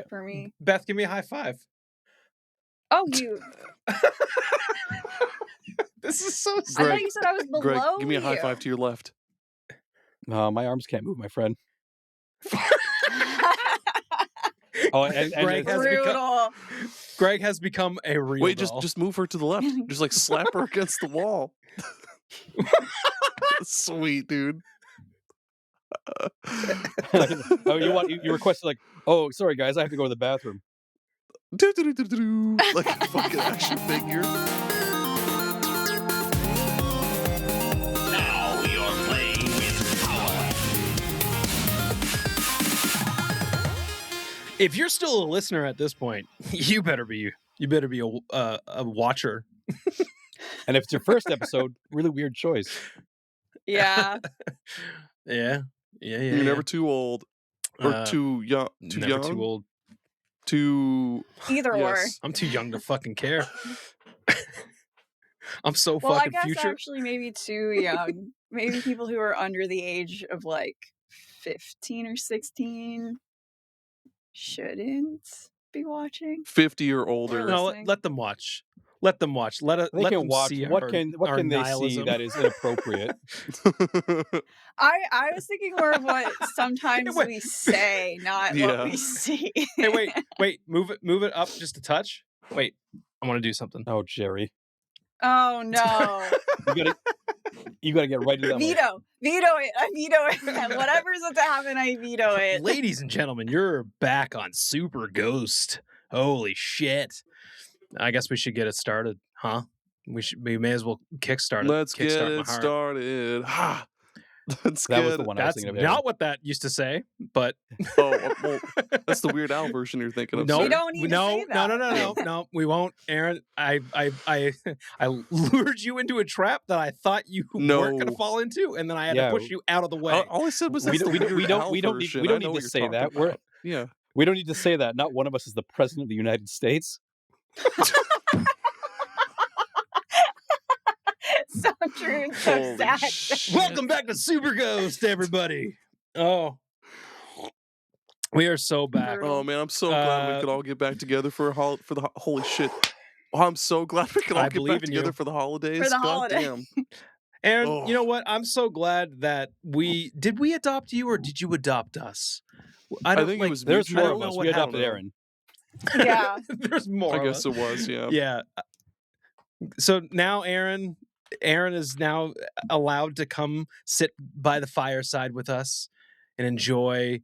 for me. Beth, give me a high five. Oh, you. This is so I sad. thought you said I was below Greg, give me a high you. five to your left. My arms can't move, my friend. Oh, and Greg has become a real Wait, doll. just move her to the left. Just like slap her against the wall. Sweet, dude. Oh, you requested like, oh, sorry guys, I have to go to the bathroom. Like a fucking action figure. Now you're playing with power. If you're still a listener at this point, you better be a watcher. And if it's your first episode, really weird choice. Yeah. Yeah. You're never too old or too young. Too never young. Too old. Too Either or. I'm too young to fucking care. I'm so Well, fucking I guess future. actually maybe too young. Maybe people who are under the age of like 15 or 16 shouldn't be watching. 50 or older. Really? No, let them watch. Let them watch. Let They can them watch. see What our can they nihilism. see that is inappropriate? I was thinking more of what sometimes we say, not what we see. Hey, wait, move it up just a touch. Wait, I want to do something. Oh, Jerry. Oh no. You gotta get right into that. Veto it. I veto it. Whatever's about to happen, I veto it. Ladies and gentlemen, you're back on Super Ghost. Holy shit. I guess we should get it started, huh? We may as well kickstart it. Let's get it started. Ha! Was the one I was That's thinking of. not what that used to say, but well, that's the Weird Al version you're thinking of. No, we don't need to say that. No, we won't, Aaron. I lured you into a trap that I thought you weren't going to fall into, and then I had to push you out of the way. All I said was we don't need to say that. We don't need to say that. Not one of us is the president of the United States. So true and so sad. Welcome back to Super Ghost, everybody. Oh, we are so back. Oh man, I'm so glad we could all get back together for the holy shit. Oh, I'm so glad we could all get back together for the holidays. For the holiday. holiday. Aaron, you know what? I'm so glad that we adopt you or did you adopt us? I think it was. There's more of us. We adopted Aaron. Yeah. There's more. I guess it was. Yeah. Yeah. So now Aaron is now allowed to come sit by the fireside with us and enjoy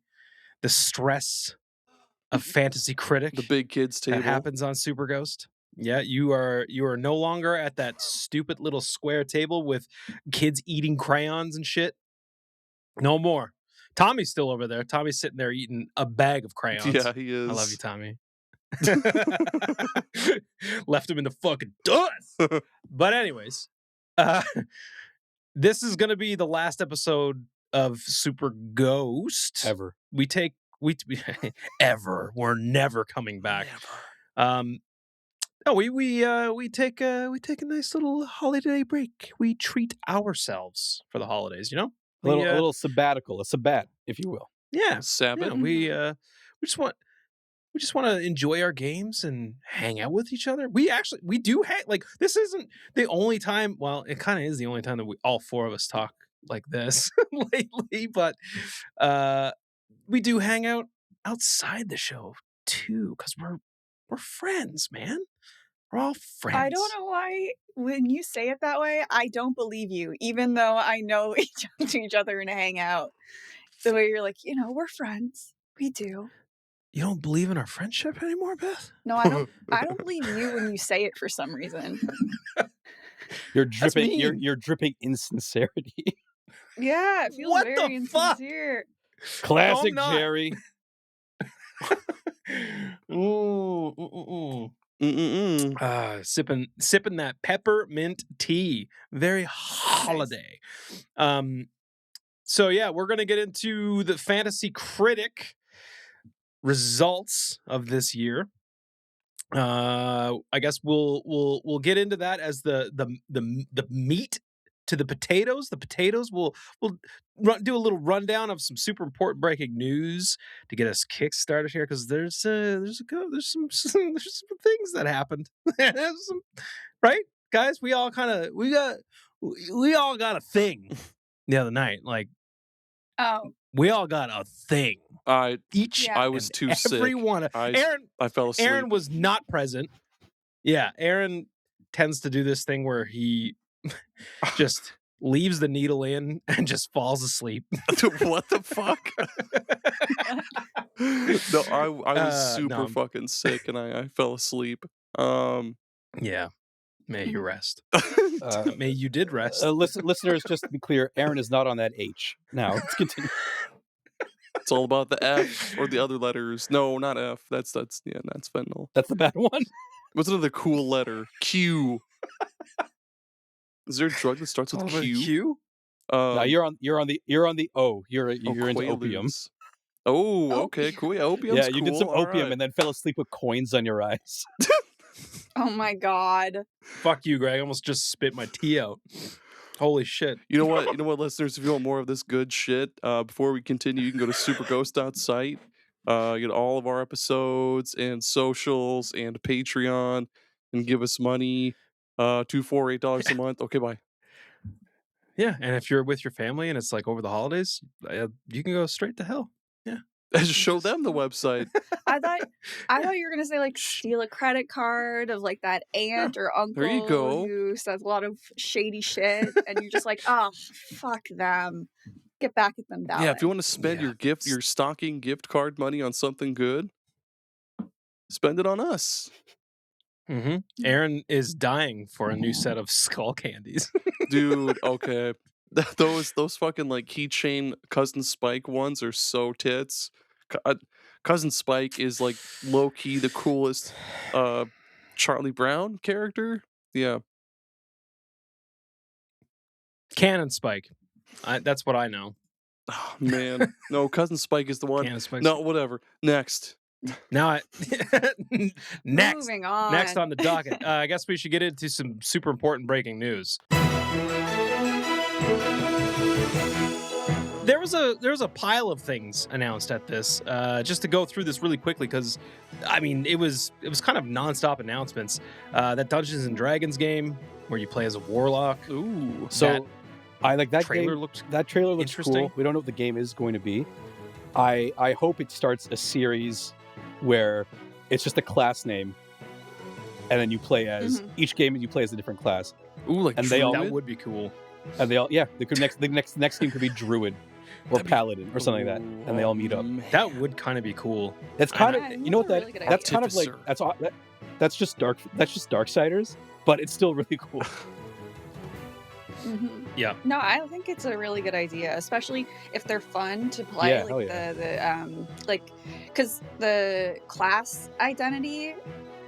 the stress of Fantasy Critic. The big kids table that happens on Super Ghost. Yeah, you are no longer at that stupid little square table with kids eating crayons and shit. No more. Tommy's still over there. Tommy's sitting there eating a bag of crayons. Yeah, he is. I love you, Tommy. Left him in the fucking dust. But anyways, this is gonna be the last episode of Super Ghost ever. Ever. We're never coming back. No, we take a nice little holiday break. We treat ourselves for the holidays, you know? A little sabbatical, a sabbat, if you will. Yeah. Sabbath. Yeah, we just want to enjoy our games and hang out with each other. We do like this isn't the only time, well, it kind of is the only time that all four of us talk like this lately, but we do hang out outside the show too cuz we're friends, man. We're all friends. I don't know why when you say it that way, I don't believe you, even though I know each other and hang out. The way you're like, we're friends. We do. You don't believe in our friendship anymore, Beth? No, I don't. I don't believe you when you say it for some reason. You're dripping. You're dripping insincerity. Yeah, it feels very insincere. Classic Jerry. Sipping that peppermint tea. Very holiday. So yeah, we're gonna get into the Fantasy Critic results of this year. I guess we'll get into that as the meat to the potatoes. The potatoes will do a little rundown of some super important breaking news to get us kick started here, because there's some things that happened. Right, guys, we all got a thing the other night. Like, we all got a thing. I was too sick. Everyone. I fell asleep. Aaron was not present. Yeah, Aaron tends to do this thing where he just leaves the needle in and just falls asleep. What the fuck? No, I was super fucking sick and I fell asleep. Yeah. May you rest. May you did rest. Listeners, just to be clear, Aaron is not on that H. Now, let's continue. It's all about the F or the other letters. No, not F. That's fentanyl. That's the bad one. What's another cool letter? Q. Is there a drug that starts with Q? Q? No, you're on the O. You're into opium. Oh, okay, cool. Yeah, opium's yeah, you cool. did some opium and then fell asleep with coins on your eyes. Oh my god. Fuck you, Greg. I almost just spit my tea out. Holy shit. You know what, listeners? If you want more of this good shit, before we continue, you can go to superghost.site. Get all of our episodes and socials and Patreon and give us money. $2, $4, $8 a month. Okay, bye. Yeah, and if you're with your family and it's like over the holidays, you can go straight to hell. Yeah. Just show them the website. I thought you were gonna say like steal a credit card of like that aunt or uncle there you go. who says a lot of shady shit, and you're just like, oh, fuck them. Get back at them, Yeah, if you want to spend your stocking gift card money on something good, spend it on us. Mm-hmm. Aaron is dying for a new set of skull candies. Dude, okay. Those fucking like keychain Cousin Spike ones are so tits. Cousin Spike is like low key the coolest Charlie Brown character. Yeah. Cannon Spike. That's what I know. Oh man. No, Cousin Spike is the one. No, whatever. Next. Now next. Moving on. Next on the docket. I guess we should get into some super important breaking news. There was a pile of things announced at this. Just to go through this really quickly, because I mean it was kind of nonstop announcements. That Dungeons and Dragons game where you play as a warlock. Ooh, so I like that trailer. That trailer looks interesting. Cool. We don't know what the game is going to be. I hope it starts a series where it's just a class name, and then you play as each game. You play as a different class. Ooh, like and Druid? That would be cool. And they all the next game could be Druid or Paladin or something like that, and they all meet up. That would kind of be cool. That's kind of that's kind of like that's just Darksiders, but it's still really cool. Mm-hmm. Yeah. No, I think it's a really good idea, especially if they're fun to play. Because the class identity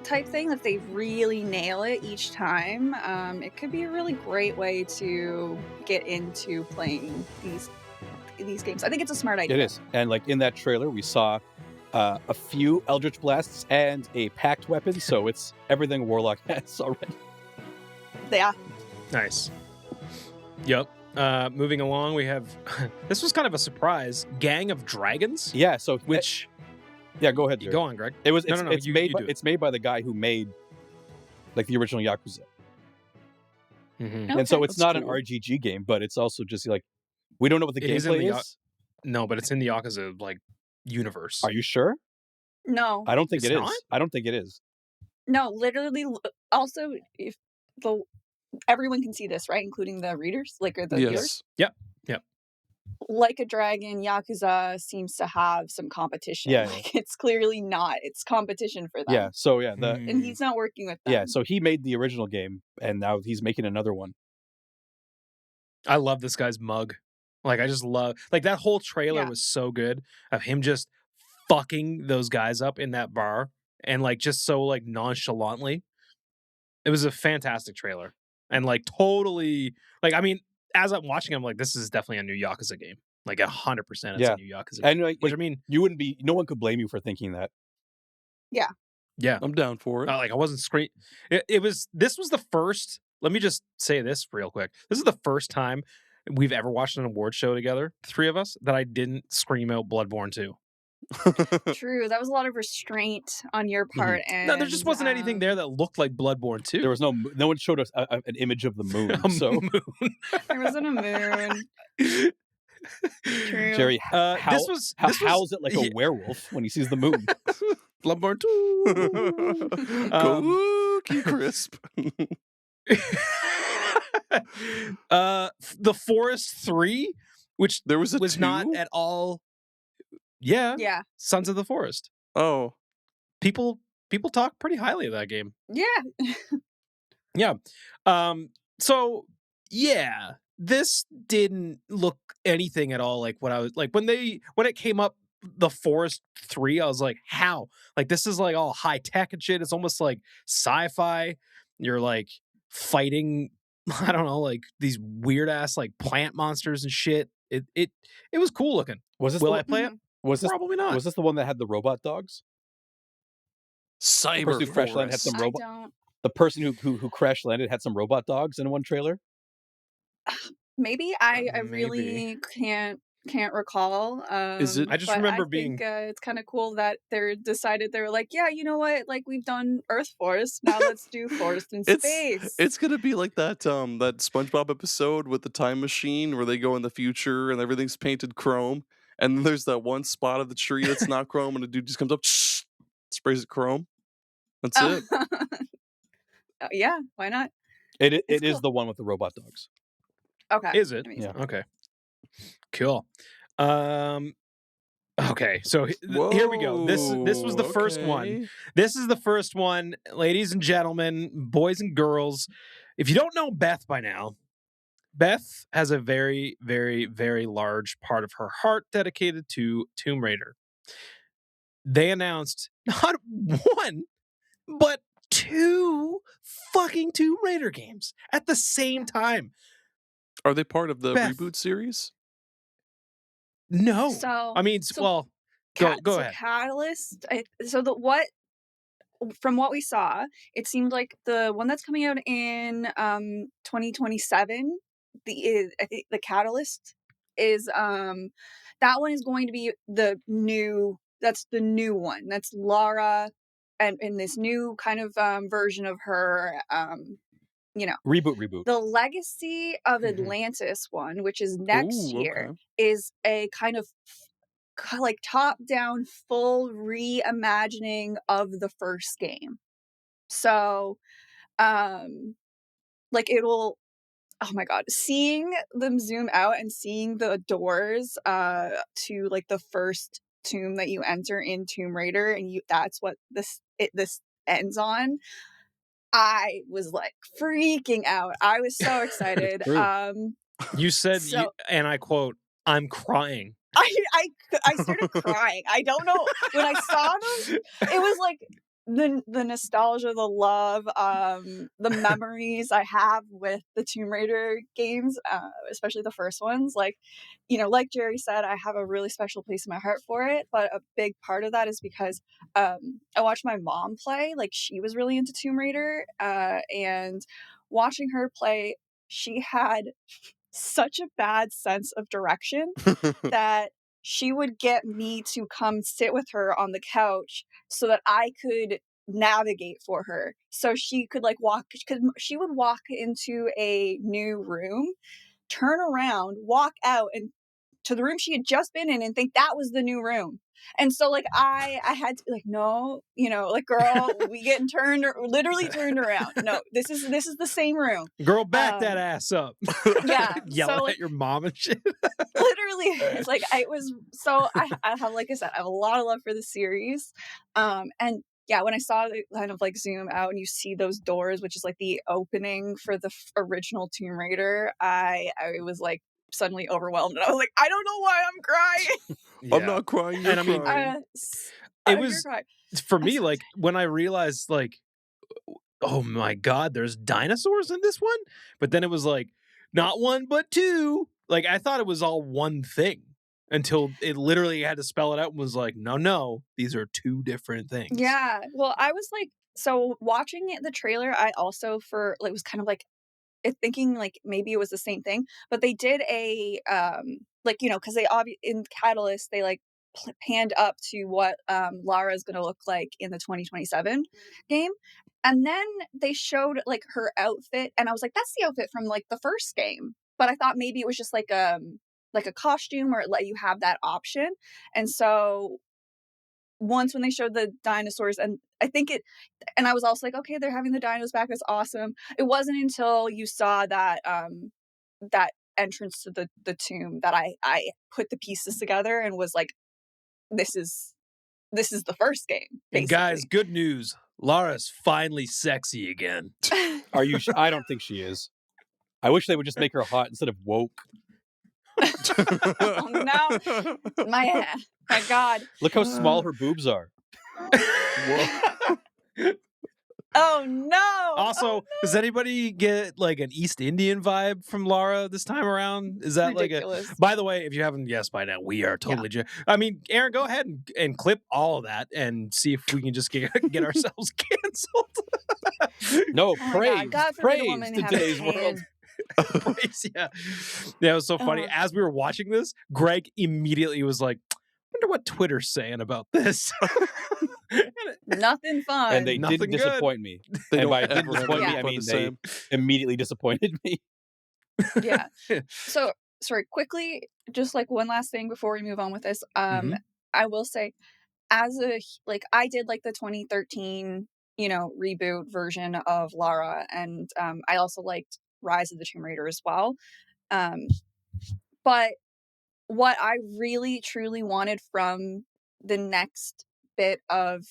type thing, if they really nail it each time, it could be a really great way to get into playing these games. I think it's a smart idea. It is, and like in that trailer, we saw a few Eldritch Blasts and a packed weapon, so it's everything Warlock has already. Yeah. Nice. Yep. Moving along, we have this was kind of a surprise. Gang of Dragons. Yeah. So which. Yeah, go ahead. Jared. Go on, Greg. It's made by the guy who made like the original Yakuza. Mm-hmm. Okay, and so it's not an RGG game, but it's also just like we don't know what the gameplay is. No, but it's in the Yakuza like universe. Are you sure? No, I don't think it is. Not? I don't think it is. No, literally. Also, if everyone can see this, right? Including the readers, or the viewers. Yep. Like a Dragon, Yakuza seems to have some competition. Yeah. It's clearly not. It's competition for them. Yeah. So yeah, and he's not working with them. Yeah. So he made the original game, and now he's making another one. I love this guy's mug. Like I just love that whole trailer was so good of him just fucking those guys up in that bar and like just so like nonchalantly. It was a fantastic trailer. And like totally like I mean, as I'm watching, I'm like, this is definitely a new Yakuza game. Like 100% it's a new Yakuza game. And like, which I mean, no one could blame you for thinking that. Yeah. Yeah. I'm down for it. Like I wasn't this was the first let me just say this real quick. This is the first time we've ever watched an award show together, the three of us, that I didn't scream out Bloodborne 2. True, that was a lot of restraint on your part, and No, there just wasn't anything there that looked like Bloodborne 2. There was no one showed us an image of the moon. A So moon. there wasn't a moon. True. Jerry, this was howls it like a werewolf when he sees the moon? Bloodborne 2. Cookie crisp. The Forest 3, which There was a was 2? not at all. Yeah, Yeah. Sons of the Forest. Oh. People talk pretty highly of that game. Yeah. Yeah. So yeah, this didn't look anything at all like what I was like when it came up, the Forest 3, I was like, how? Like, this is like all high tech and shit. It's almost like sci-fi. You're like fighting, I don't know, like these weird ass like plant monsters and shit. It was cool looking. Was this Will the, I play it? was this Probably not. was this the one that had the robot dogs? The person who crash landed had some I robot. don't. The person who crash landed had some robot dogs in one trailer. Maybe I Maybe. really can't recall. Is it- I just but remember I being- think, it's kind of cool that they were like, yeah, you know what? Like, we've done Earth Forest, now let's do Forest in space. It's gonna be like that that SpongeBob episode with the time machine where they go in the future and everything's painted chrome, and then there's that one spot of the tree that's not chrome, and the dude just comes up, sprays it chrome. That's it. Yeah, why not? It It's is cool. the one with the robot dogs. Okay. Is it? Amazing. Yeah. Okay. Cool. Okay, so here we go. This was the first one. Okay. This is the first one, ladies and gentlemen, boys and girls. If you don't know Beth by now, Beth has a very, very, very large part of her heart dedicated to Tomb Raider. They announced not one, but 2 fucking Tomb Raider games at the same time. Are they part of the Beth. reboot series? No. So I mean, so well, go ahead. Catalyst. From what we saw, it seemed like the one that's coming out in 2027, I think the Catalyst is that one is going to be the new one. That's Lara and in this new kind of version of her Reboot. the Legacy of Mhm. Atlantis one, which is next Ooh, year, okay. is a kind of like top-down full reimagining of the first game. So, like it'll, oh my god, seeing them zoom out and seeing the doors to like the first tomb that you enter in Tomb Raider, and that's what this ends on. I was like freaking out. I was so excited. True. You said, So- and I quote, "I'm crying." I started crying. I don't know, when I saw them, it was like the nostalgia, the love, the memories I have with the Tomb Raider games, especially the first ones. Like, like Jerry said, I have a really special place in my heart for it. But a big part of that is because I watched my mom play. Like, she was really into Tomb Raider, and watching her play, she had such a bad sense of direction that she would get me to come sit with her on the couch so that I could navigate for her. So she could like walk, because she would walk into a new room, turn around, walk out and to the room she had just been in and think that was the new room. And so like I had to be like, no, like, girl, we getting literally turned around. No, this is the same room. Girl, back that ass up. Yeah. Yelling so, like, at your mom and shit. literally, it's like I was so I have, like I said, I have a lot of love for the series. And yeah, when I saw it kind of like zoom out and you see those doors, which is like the opening for the original Tomb Raider, I was like suddenly overwhelmed, and I was like, I don't know why I'm crying. I'm not crying. You're And I mean, crying. it was for me like when I realized like, oh my god, there's dinosaurs in this one, but then it was like not one but 2. Like I thought it was all one thing until it literally had to spell it out and was like, no, these are 2 different things. Yeah. Well, I was like, so watching the trailer, I also was kind of like thinking like maybe it was the same thing, but they did a like, you know, because they in Catalyst they like panned up to what Lara is going to look like in the 2027 game, and then they showed like her outfit, and I was like, that's the outfit from like the first game, but I thought maybe it was just like a costume, or it let you have that option. And so once when they showed the dinosaurs, and I think it, and I was also like, okay, they're having the dinos back, that's awesome. It wasn't until you saw that that entrance to the tomb that I put the pieces together and was like, this is the first game, basically. And guys, good news. Lara's finally sexy again. Are you? I don't think she is. I wish they would just make her hot instead of woke. Oh no, my God! Look how small her boobs are. Whoa. Oh no! Also, does anybody get like an East Indian vibe from Lara this time around? Is that Ridiculous. like a? By the way, if you haven't guessed by now, we are totally. I mean, Aaron, go ahead and clip all of that and see if we can just get ourselves canceled. No, Oh my praise, God forbid a praise woman to have a today's tan. world. Praise, yeah, it was so funny. Oh. As we were watching this, Greg immediately was like, "Wonder what Twitter's saying about this." Nothing fun. And they Nothing didn't good. disappoint me. They And don't by ever didn't have disappoint me, anything I but mean the they same. immediately disappointed me. Yeah. So sorry, quickly, just like one last thing before we move on with this. Mhm. I will say, as a like, I did like the 2013, you know, reboot version of Lara, and I also liked Rise of the Tomb Raider as well. But what I really truly wanted from the next bit of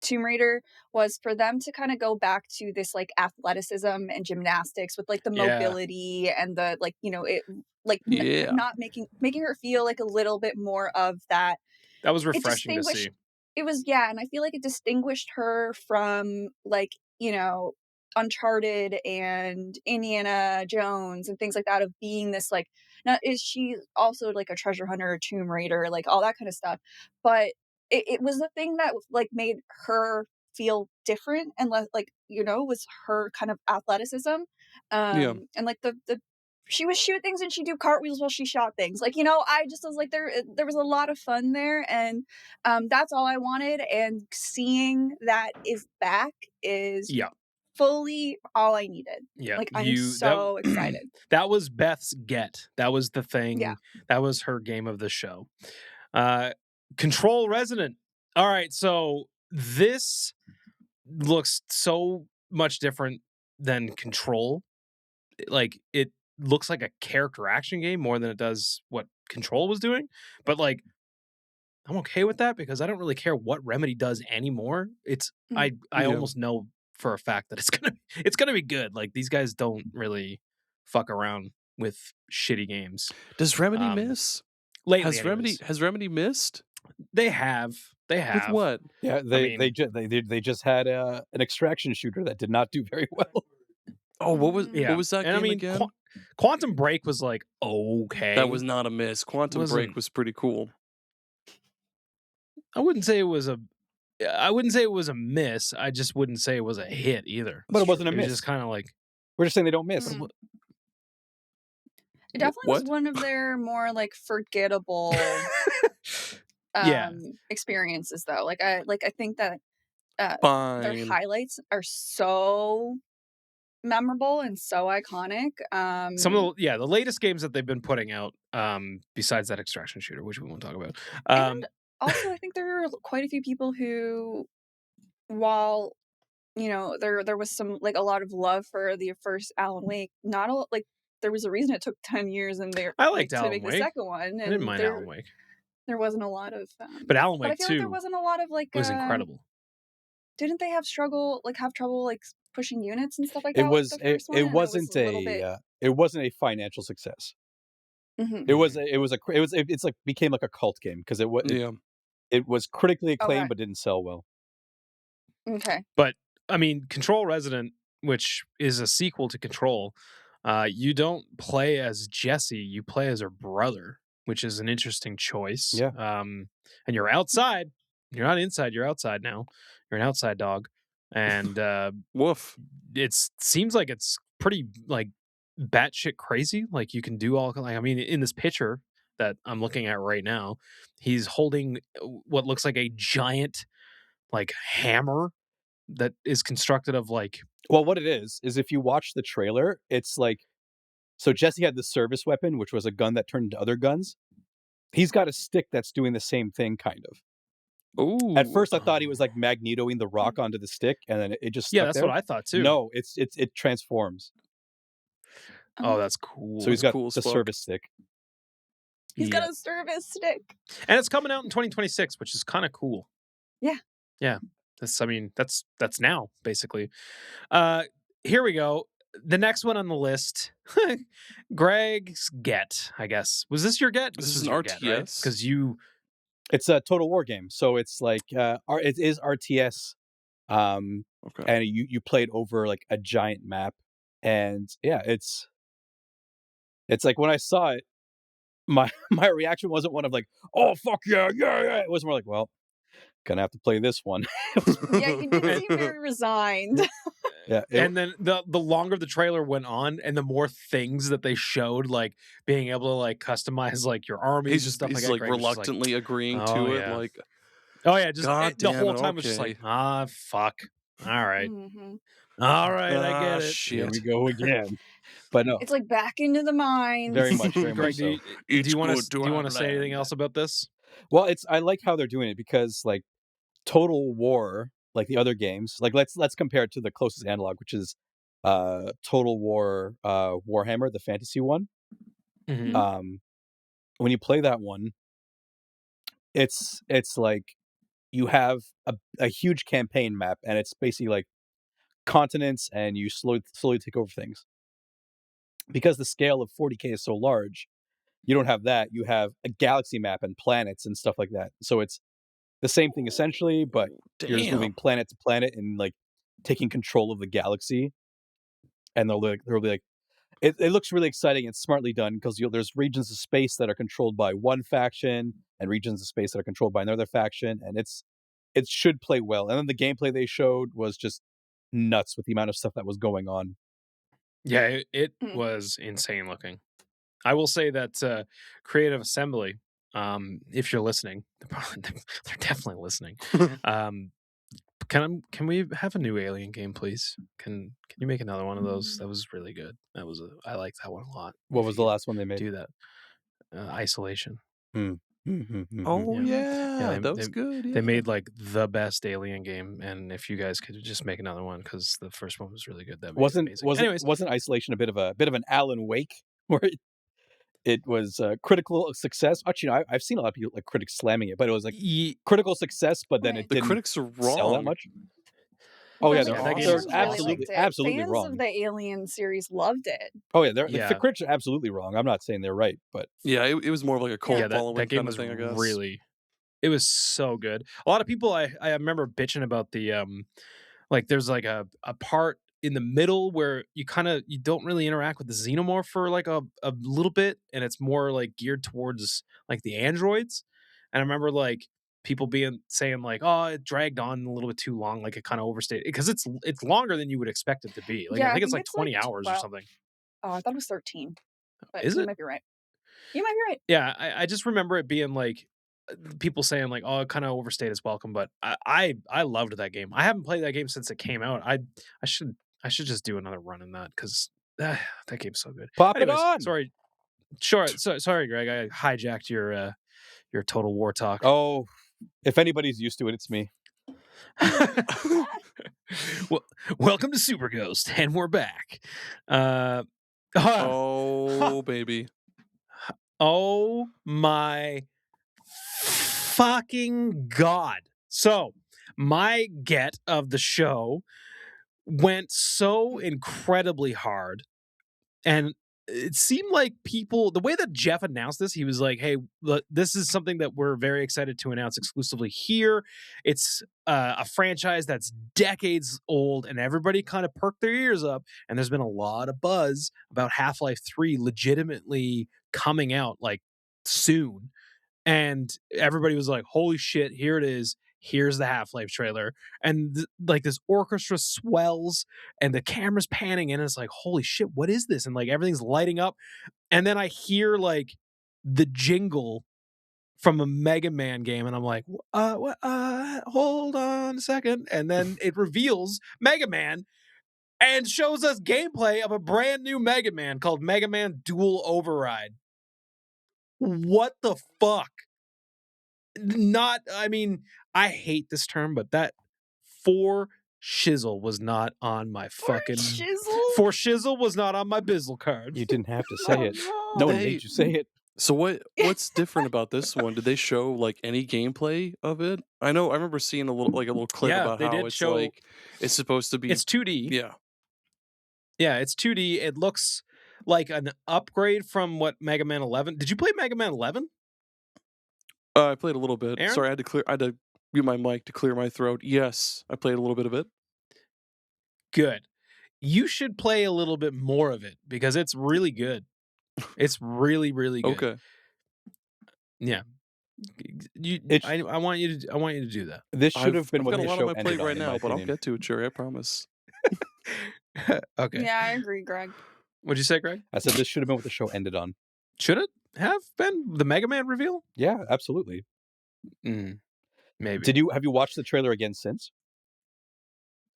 Tomb Raider was for them to kind of go back to this like athleticism and gymnastics with like the Yeah. mobility and the like, you know, it like Yeah. not making her feel like a little bit more of that. That was It refreshing to distinguished see. it was, yeah, and I feel like it distinguished her from like, you know, Uncharted and Indiana Jones and things like that, of being this like, now is she also like a treasure hunter, a tomb raider, like all that kind of stuff, but it was the thing that like made her feel different and like, you know, was her kind of athleticism, Yeah. and like the she would shoot things and she'd do cartwheels while she shot things, like, you know, I just was like, there was a lot of fun there, and that's all I wanted, and seeing that is back is Yeah. fully all I needed. Yeah, Like, I'm so excited. That was Beth's get. That was the thing. Yeah. That was her game of the show. Control Resident. All right, so this looks so much different than Control. Like, it looks like a character action game more than it does what Control was doing. But like, I'm okay with that because I don't really care what Remedy does anymore. It's I Yeah. almost know for a fact that it's gonna be good. Like, these guys don't really fuck around with shitty games. Does Remedy miss? Lately, Has Remedy missed? They have. With what? Yeah, mean- they just had an extraction shooter that did not do very well. Oh, what was Yeah. what was that And game again? Quantum Break was like okay. That was not a miss. Quantum Break Wasn't- was pretty cool. I wouldn't say it was a miss. I just wouldn't say it was a hit either. But it wasn't a It was miss. just kind of like We're just saying they don't miss. Mhm. It definitely was What? one of their more like forgettable Yeah. experiences, though. Like I think that their Fine. highlights are so memorable and so iconic. some of the latest games that they've been putting out, besides that extraction shooter, which we won't talk about. And also, I think there are quite a few people who, while you know, there was some like a lot of love for the first Alan Wake, not a like there was a reason it took 10 years and they I liked to Alan make Wake. the second one. And I didn't mind Alan Wake, There wasn't a lot of but Alan but I Wake feel like 2 there wasn't a lot of like was incredible. Didn't they have trouble like pushing units and stuff like It that? was with the first one, it and wasn't a little bit. it wasn't a financial success. Mhm. It's like became like a cult game because it was critically acclaimed Okay. but didn't sell well. Okay. But I mean, Control Resident, which is a sequel to Control, you don't play as Jesse, you play as her brother, which is an interesting choice. Yeah. And you're outside. You're not inside, you're outside now. You're an outside dog. And Woof. it seems like it's pretty like batshit crazy. Like you can do all like I mean, in this picture that I'm looking at right now, he's holding what looks like a giant like hammer that is constructed of like Well, what it is if you watch the trailer, it's like so Jesse had the service weapon, which was a gun that turned into other guns. He's got a stick that's doing the same thing, kind of. Ooh. At first, I thought he was like magnetoing the rock onto the stick, and then it just stuck yeah, that's there. what I thought too. No, it transforms. Oh, that's cool. So he's That's got cool as the fuck. service stick. He's got a service stick. And it's coming out in 2026, which is kind of cool. Yeah. Yeah. That's now basically. Here we go. The next one on the list, Greg's get, I guess. Was this your get? This is was an your get, right? RTS? Because you It's a Total War game, so it's like it is RTS, Okay. and you played over like a giant map, and yeah, it's like when I saw it, my reaction wasn't one of like, oh fuck yeah. It was more like, well, gonna have to play this one. Yeah, you did seem very resigned. Yeah, and then the longer the trailer went on, and the more things that they showed, like being able to like customize like your armies He's and just stuff he's like that. like Greg was just reluctantly agreeing "Oh, to yeah." it. Like, oh yeah, just God the damn whole it, time was just like, okay. fuck. All right, Mhm. all right, I get it. here Shit. we go again. But no, It's like back into the mines. very much Greg, so. do It's you want good to to do you want to have say anything land. else about this? Well, I like how they're doing it because like Total War, like the other games, like let's compare it to the closest analog, which is Total War Warhammer, the fantasy one. Mhm. When you play that one, it's like you have a huge campaign map, and it's basically like continents, and you slowly take over things. Because the scale of 40K is so large, you don't have that. You have a galaxy map and planets and stuff like that. So it's the same thing essentially, but you're just moving Damn. planet to planet and like taking control of the galaxy. And they'll be like, it looks really exciting and smartly done because there's regions of space that are controlled by one faction and regions of space that are controlled by another faction, and it should play well. And then the gameplay they showed was just nuts with the amount of stuff that was going on. Yeah, it Mm. was insane looking. I will say that Creative Assembly, if you're listening, they're definitely listening. Can we have a new Alien game, please? Can you make another one of those? That was really good. I liked that one a lot. What If was you the could last one they made? do that? Isolation. Oh Yeah, that was good. They made like the best Alien game, and if you guys could just make another one because the first one was really good. That made it amazing. Anyways, wasn't Isolation a bit of an Alan Wake where it was critical success? Actually, I've seen a lot of people like critics slamming it, but it was like critical success, but then Right. it The didn't critics are sell that wrong. much. Oh yeah, Like, Yeah, that game they're was fans really awesome. liked it. absolutely Fans wrong. of the Alien series loved it. Oh yeah, Yeah. the critics are absolutely wrong. I'm not saying they're right, but Yeah, it was more of like a cult yeah, following that game kind was of thing, I guess. really. It was so good. A lot of people I remember bitching about the like there's like a part in the middle where you don't really interact with the xenomorph for like a little bit, and it's more like geared towards like the androids. And I remember like people saying like, oh, it dragged on a little bit too long, like it kind of overstayed because it's longer than you would expect it to be. Like Yeah, I think it's like it's 20 hours or 12. something. Oh, I thought it was 13. But Is you it? might be right. You might be right. Yeah, I just remember it being like people saying like, "Oh, it kind of overstayed its welcome," but I loved that game. I haven't played that game since it came out. I should just do another run in that because that game's so good. pop Anyways, it on. sorry, sorry, Greg. I hijacked your Total War talk. Oh, if anybody's used to it, it's me. Well, welcome to Super Ghost, and we're back. Oh baby. Oh my fucking God. So, my get of the show went so incredibly hard. And it seemed like the way that Jeff announced this, he was like, hey, look, this is something that we're very excited to announce exclusively here. It's a franchise that's decades old, and everybody kind of perked their ears up. And there's been a lot of buzz about Half-Life 3 legitimately coming out like soon. And everybody was like, holy shit, here it is. here's the Half-Life trailer, and like this orchestra swells, and the camera's panning in, and it's like, holy shit, what is this? And like everything's lighting up, and then I hear like the jingle from a Mega Man game, and I'm like, what? Hold on a second, and then it reveals Mega Man and shows us gameplay of a brand new Mega Man called Mega Man Dual Override. What the fuck? I mean, I hate this term, but that for shizzle was not on my fucking Shizzle? for shizzle was not on my bizzle card. You didn't have to say it. Oh, No one They- made you say it. So what's different about this one? Did they show like any gameplay of it? I remember seeing a little clip Yeah, about they how did it's show- like it's supposed to be. It's 2D. Yeah. Yeah, it's 2D. It looks like an upgrade from what Mega Man 11. Did you play Mega Man 11? I played a little bit. Aaron? Sorry, I had to mute my mic to clear my throat. Yes, I played a little bit of it. Good. You should play a little bit more of it because it's really good. It's really, really good. Okay. Yeah. It's- I want you to do that. This should have been I've what got a the lot show on my ended plate on, right in now, my but I'll opinion. get to it, Jerry. I promise. Okay. Yeah, I agree, Greg. What'd you say, Greg? I said this should have been what the show ended on. Should it have been the Mega Man reveal? Yeah, absolutely. Maybe. Have you watched the trailer again since?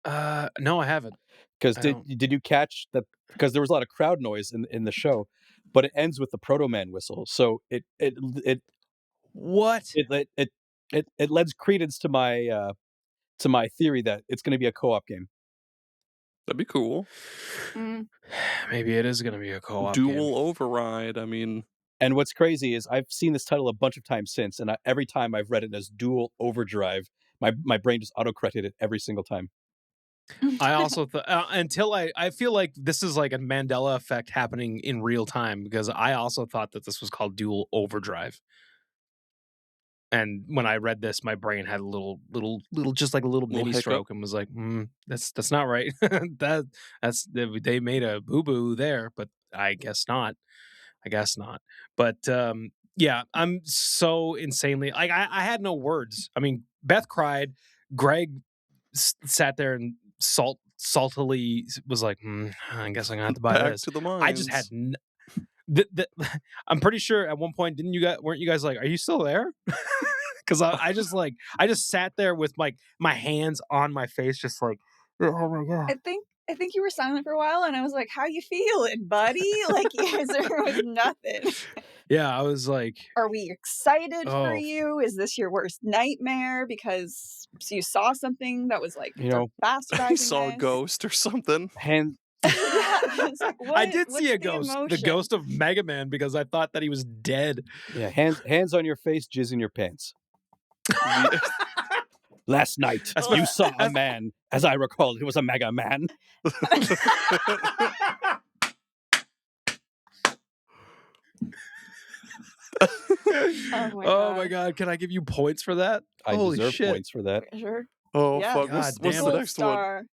No, I haven't. Because I did you catch that? Because there was a lot of crowd noise in the show, but it ends with the Proto Man whistle. So it What? lends credence to my theory that it's going to be a co-op game. That'd be cool. Mm. Maybe it is going to be a co-op Dual game. override. I mean, And what's crazy is I've seen this title a bunch of times since, and every time I've read it as Dual Overdrive, my brain just auto-corrected it every single time. I also until I feel like this is like a Mandela effect happening in real time because I also thought that this was called Dual Overdrive. And when I read this, my brain had a little just like a little mini hiccup. stroke and was like, that's not right. They made a boo-boo there, but I guess not. But yeah, I'm so insanely like I had no words. I mean, Beth cried. Greg sat there and saltily was like, I guess I'm gonna have to buy back this. to the mines. I just had I'm pretty sure at one point weren't you guys like, are you still there? Because I just sat there with like my hands on my face, just like, oh my god. I think you were silent for a while, and I was like, "How you feeling, buddy?" Like, there was nothing. Yeah, I was like, Are we excited Oh. for you? Is this your worst nightmare because you saw something that was like bastardizing? I saw a this? ghost or something. Hand Yeah, it's like, I did see a what's the ghost, the emotion? ghost of Mega Man, because I thought that he was dead. Yeah, hands on your face, jizz in your pants. Last night, That's you my- saw a man. As I recall, it was a Mega Man. Oh my god, can I give you points for that? I Holy deserve shit. points for that. Sure. Oh Yeah. fuck! God What's damn the it. next one? Star.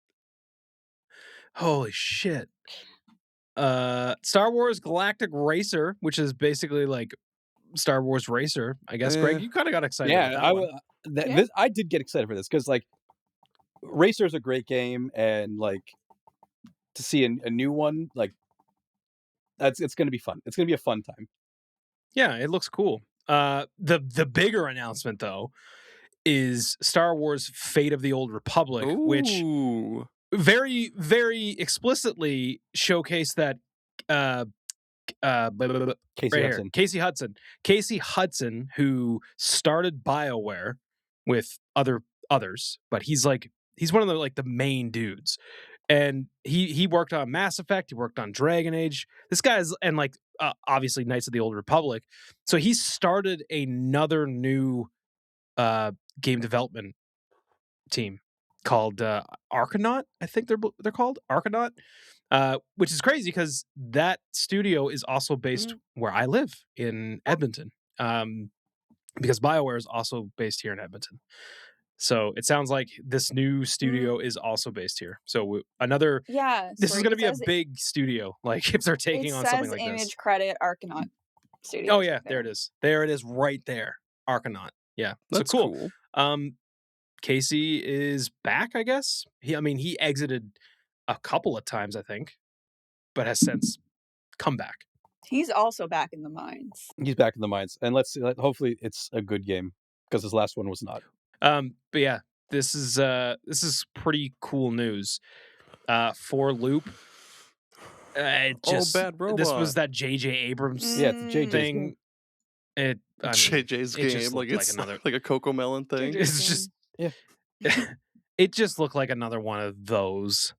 Holy shit. Star Wars Galactic Racer, which is basically like Star Wars Racer. I guess, Greg, you kind of got excited Yeah, about that one. I did get excited for this because like Racer's a great game, and like to see a new one, like it's going to be fun. It's going to be a fun time. Yeah, it looks cool. The bigger announcement though is Star Wars Fate of the Old Republic, which Ooh. very, very explicitly showcased that Casey right Hudson. here, Casey Hudson, who started BioWare with others, but he's one of the main dudes. And he worked on Mass Effect, he worked on Dragon Age. This guy's and obviously Knights of the Old Republic. So he started another new game development team called Arcanaut. I think they're called Arcanaut, which is crazy because that studio is also based where I live in Edmonton. Because BioWare is also based here in Edmonton. So it sounds like this new studio is also based here. So this is going to be a big studio. Like if they're taking on something like image this. credit Arcanaut Studios. Oh yeah, there it is. There it is right there. Arcanaut. Yeah. That's so cool. Casey is back, I guess. He exited a couple of times, I think, but has since come back. He's also back in the mines. He's back in the mines, and hopefully it's a good game because his last one was not. But yeah, this is pretty cool news. For Loop, Bad Robot. this was that J.J. Abrams Yeah, it's JJ's thing. JJ's it just game, looked like it's another. like a Coco Melon thing. It's just it just looked like another one of those.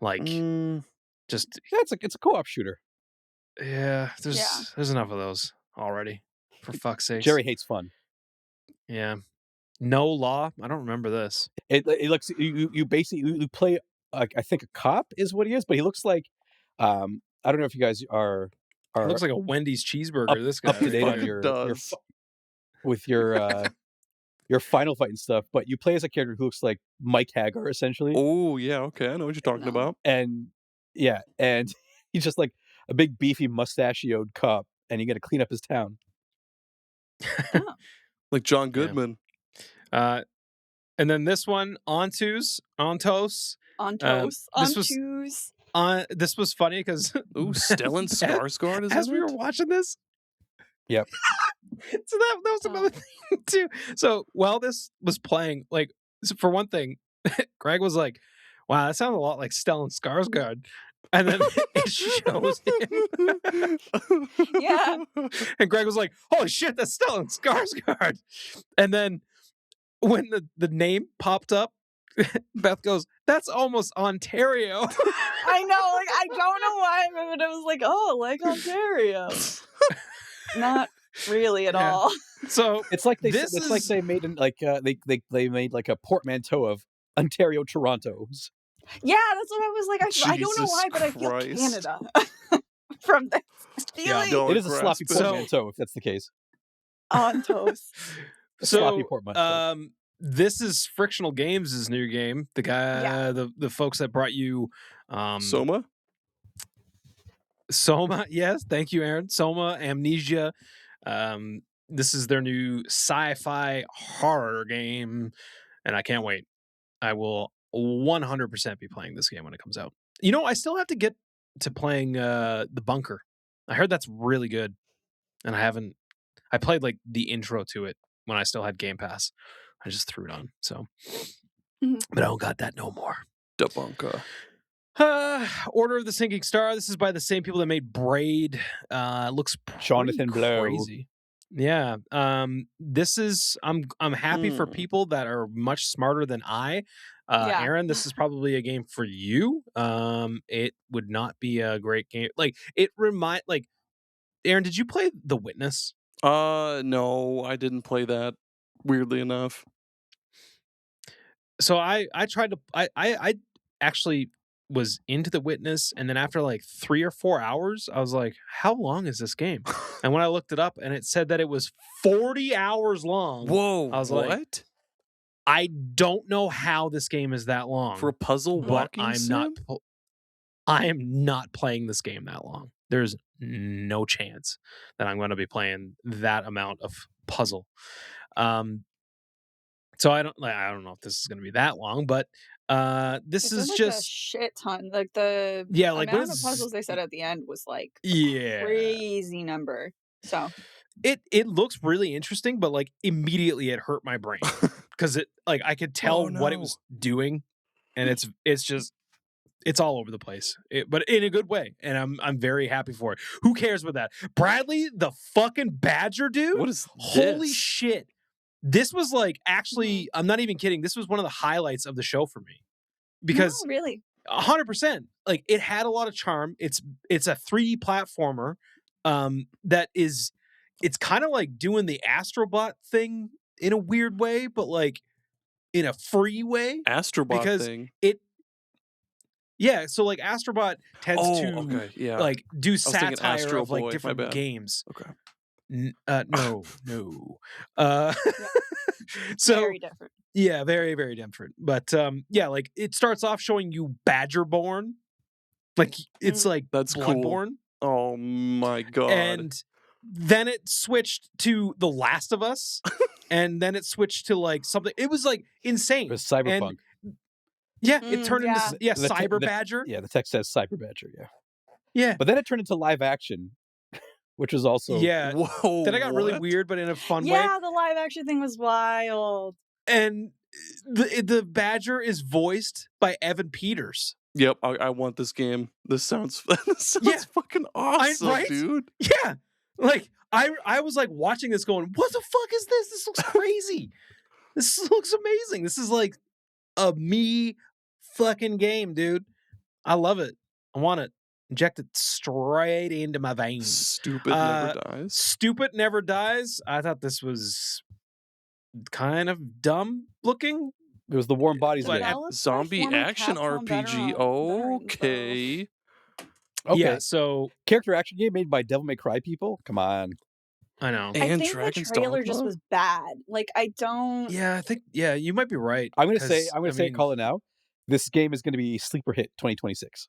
Like just Yeah, it's a co-op shooter. there's enough of those already. For fuck's sake, Jerry hates fun. Yeah, No Law. I don't remember this. It looks you basically you play I think a cop is what he is, but he looks like I don't know if you guys are It looks like a Wendy's cheeseburger. This guy up to date right on here. your final fight and stuff, but you play as a character who looks like Mike Hagar essentially. Oh yeah, okay, I know what you're talking about. And he's just like a big beefy mustachioed cop, and you got to clean up his town. Like John Goodman. And then this one, Ontos. This was funny because Stellan Skarsgård is as in we it? were watching this. Yep. So that was another thing too. So while this was playing, like for one thing, Greg was like, "Wow, that sounds a lot like Stellan Skarsgård," and then it shows him. Yeah. And Greg was like, "Holy shit, that's Stellan Skarsgård!" And then when the name popped up, Beth goes, "That's almost Ontario." I know, like I don't know why, but I was like, "Oh, like Ontario." Not really at all. So It's like they made they made like a portmanteau of Ontario Toronto's. Yeah, that's what I was like. I don't know why, but I feel Christ. Canada from this feeling. Don't It is a sloppy grasp it. portmanteau, if that's the case. On toast. A sloppy portmanteau. This is Frictional Games' new game. The guy, Yeah. the folks that brought you, Soma. Yes, thank you, Aaron. Soma, Amnesia. This is their new sci-fi horror game, and I can't wait. I will 100% be playing this game when it comes out. You know, I still have to get to playing The Bunker. I heard that's really good, and I played like the intro to it when I still had Game Pass. I just threw it on, so. But I don't got that no more. The Bunker. Order of the Sinking Star. This is by the same people that made Braid. Looks Jonathan Blow. crazy. Yeah. This is I'm happy for people that are much smarter than I. Yeah. Aaron, this is probably a game for you. It would not be a great game. Like Aaron, did you play The Witness? No, I didn't play that. Weirdly enough. So I tried to I actually was into The Witness, and then after like 3 or 4 hours, I was like, how long is this game? And when I looked it up and it said that it was 40 hours long. Whoa, I was what? like, I don't know how this game is that long. For a puzzle but walking sim? I am not playing this game that long. There's no chance that I'm going to be playing that amount of puzzle. So I don't know if this is going to be that long, but this is like just a shit ton. Like the like amount of puzzles they said at the end was like yeah, crazy number. So it looks really interesting, but like immediately it hurt my brain because it like I could tell what it was doing, and it's all over the place, but in a good way, and I'm very happy for it. Who cares about that? Bradley, the fucking Badger dude. What is holy this? shit? This was like actually, I'm not even kidding. This was one of the highlights of the show for me because no, really 100%. Like it had a lot of charm. It's a 3D platformer that is. It's kind of like doing the Astrobot thing in a weird way, but like in a free way. Astrobot thing. Yeah, so like Astrobot tends to like do satire of like different games. Okay. No. So very different. Yeah, very, very different. But yeah, like it starts off showing you Badgerborn. Like it's like that's Bloodborne. Cool. Oh my god. And then it switched to The Last of Us, and then it switched to like something. It was like insane. It was Cyberpunk. And yeah, it turned yeah. into The te- Cyber the- Badger. Yeah, the text says Cyber Badger. Yeah, Yeah, but then it turned into live action, which was also yeah. Whoa. Then it got really what? weird, but in a fun way. Yeah, the live action thing was wild. And the Badger is voiced by Evan Peters. Yep, I want this game. This sounds Yeah. fucking awesome, right? dude. Yeah, like I was like watching this, going, "What the fuck is this? This looks crazy. This looks amazing. This is like a me fucking game, dude. I love it. I want it. Inject it straight into my veins. Stupid never dies. Stupid Never Dies. I thought this was kind of dumb looking. it was the Warm Bodies But game. Developed by Zombie former action Capcom RPG. veterans, Okay. Okay, Yeah, so character action game made by Devil May Cry people. Come on, I know. And I think Dragon's the trailer just Dogma? was bad. Like, I don't. Yeah, I think you might be right. I'm gonna say 'cause, I'm gonna I say mean, call it now. This game is gonna be sleeper hit 2026.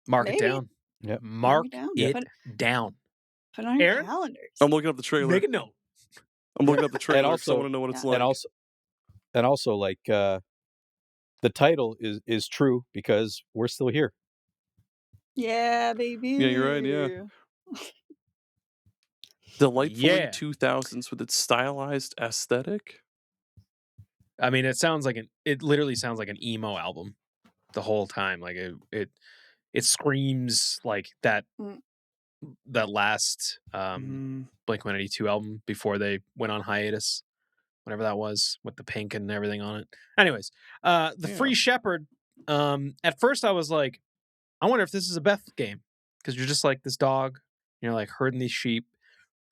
mark it maybe. down. Yep. Mark down. it Put- down. Put it on your Aaron? calendars. I'm looking up the trailer. Make a note. I'm looking up the trailer. also- I want to know what it's Yeah. like. And also like the title is true because we're still here. Yeah, baby. Yeah, you're right, yeah. Delightfully Yeah. 2000s with its stylized aesthetic. I mean, it literally sounds like an emo album the whole time. Like it screams like that Mm. that last Mm, Blink-182 album before they went on hiatus, whatever that was, with the pink and everything on it. Anyways, the Yeah. Free Shepherd. At first, I was like, I wonder if this is a Beth game, because you're just like this dog, you're like herding these sheep,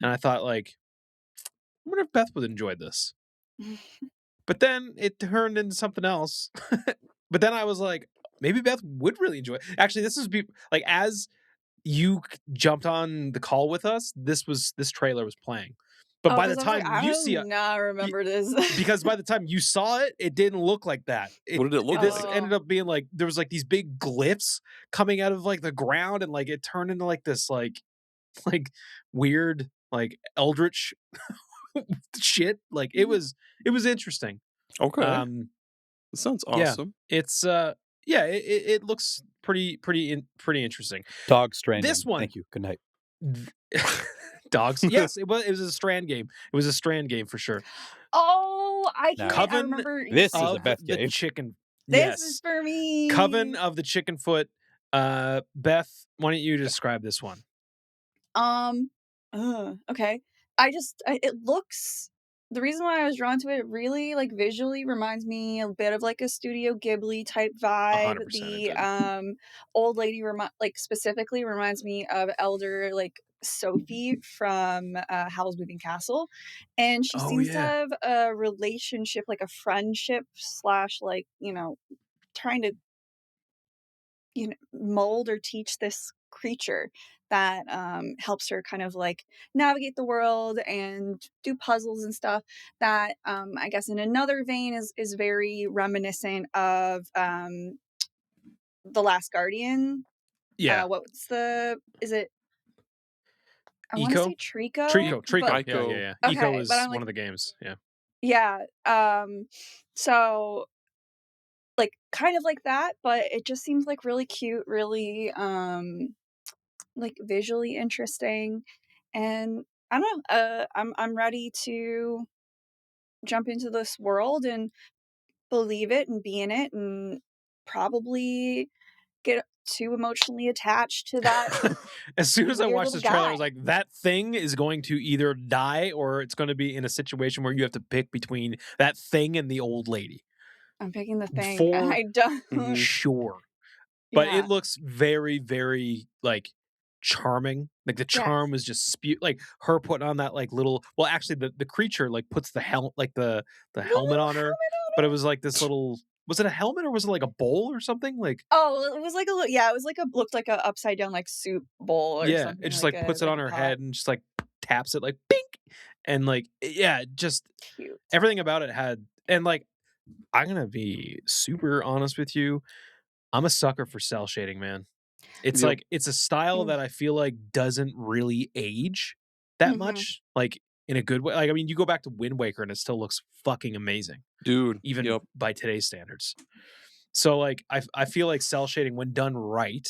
and I thought like, I wonder if Beth would enjoy this. But then it turned into something else. But then I was like, maybe Beth would really enjoy it. Actually, this is like as you jumped on the call with us, this trailer was playing. But by the 'cause I was time like, you I see do it, not remember this. because by the time you saw it, it didn't look like that. What did it look This like? ended up being like there was like these big glyphs coming out of like the ground, and like it turned into like this like weird like eldritch shit. Like it was interesting. Okay. Um, That sounds yeah. awesome. it's it looks pretty interesting. Dog Stranding. This one- Thank you. Good night. Dogs. Yes, it was a Strand game. It was a Strand game for sure. Oh, I Now- can't. I Coven remember. This is a Of Beth the game. chicken. This yes. is for me. Coven of the Chicken Foot. Beth, why don't you describe this one? Okay. It looks. The reason why I was drawn to it really like visually reminds me a bit of like a Studio Ghibli type vibe. 100% it The did. old lady specifically reminds me of Elder like Sophie from Howl's Moving Castle, and she Oh, seems to yeah. have a relationship, like a friendship / like trying to mold or teach this creature that helps her kind of like navigate the world and do puzzles and stuff that I guess in another vein is very reminiscent of The Last Guardian. Yeah. Is it I want to Eco? say Trico. Trico. but- Yeah. Ico. Eco Okay, was but I'm one like- of the games. Yeah. Yeah. So like kind of like that, but it just seems like really cute, really like visually interesting, and I don't know. I'm ready to jump into this world and believe it and be in it and probably get too emotionally attached to that. As soon as I weird watched little this trailer, I was guy. like, that thing is going to either die or it's going to be in a situation where you have to pick between that thing and the old lady. I'm picking the thing. For I don't. Mhm. Sure. But Yeah. it looks very, very like charming. Like the charm was just like her putting on that like little. Well, actually, the creature like puts the helmet, like the helmet on her. But it was like this little. Was it a helmet or was it like a bowl or something? Like Oh, it was like it was like looked like a upside down like soup bowl or yeah, something. it just like puts it on a her pot. head and just like taps it like bink, and like yeah, just Cute. everything about it had. And like, I'm gonna be super honest with you. I'm a sucker for cell shading, man. It's Yep. like it's a style that I feel like doesn't really age that much, like in a good way. Like I mean, you go back to Wind Waker and it still looks fucking amazing, Dude. even Yep. by today's standards. So like I feel like cell shading when done right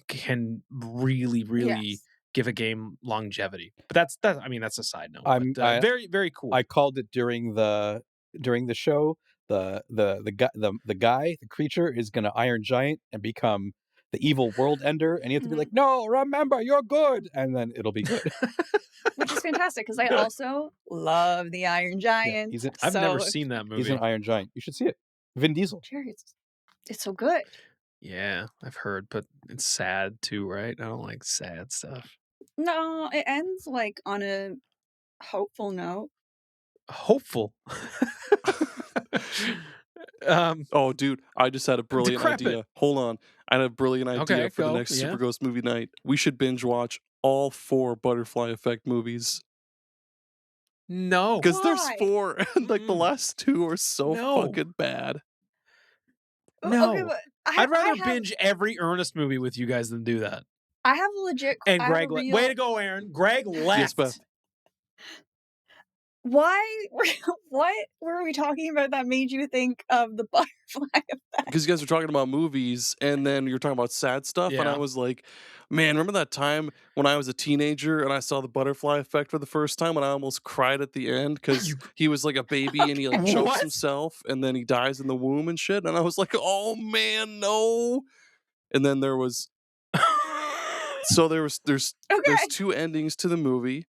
can really Yes. give a game longevity. But that's I mean that's a side note. I'm- But I- very very cool. I called it during the show. The guy, the creature, is gonna Iron Giant and become the evil world ender, and you have to be like, no, remember, you're good, and then it'll be good. Which is fantastic because I also love the Iron Giant. he's an- I've never so- seen that movie. He's an Iron Giant. You should see it. Vin Diesel. Jerry, it's so good. Yeah, I've heard, but it's sad too, right? I don't like sad stuff. No, it ends like on a hopeful note. Hopeful. Oh, dude, I just had a brilliant Decrepit. idea. Hold on. I had a brilliant idea Okay, for the go, next yeah. Super Ghost movie night. We should binge watch all 4 Butterfly Effect movies. No. Because there's Why? 4, and like the Mm-mm. last 2 are so No. fucking bad. No. Okay, but I'd rather I have, binge every Ernest movie with you guys than do that. I have a legit. And I have a Greg, real- way to go, Aaron. Greg left. Yes, Beth. Why? What were we talking about that made you think of the butterfly effect? Because you guys were talking about movies, and then you're talking about sad stuff, and I Yeah. was like, man, remember that time when I was a teenager and I saw the Butterfly Effect for the first time and I almost cried at the end because he was like a baby and he like chokes What? himself and then he dies in the womb and shit, and I was like, oh man, no. And then there was there's Okay. 2 endings to the movie.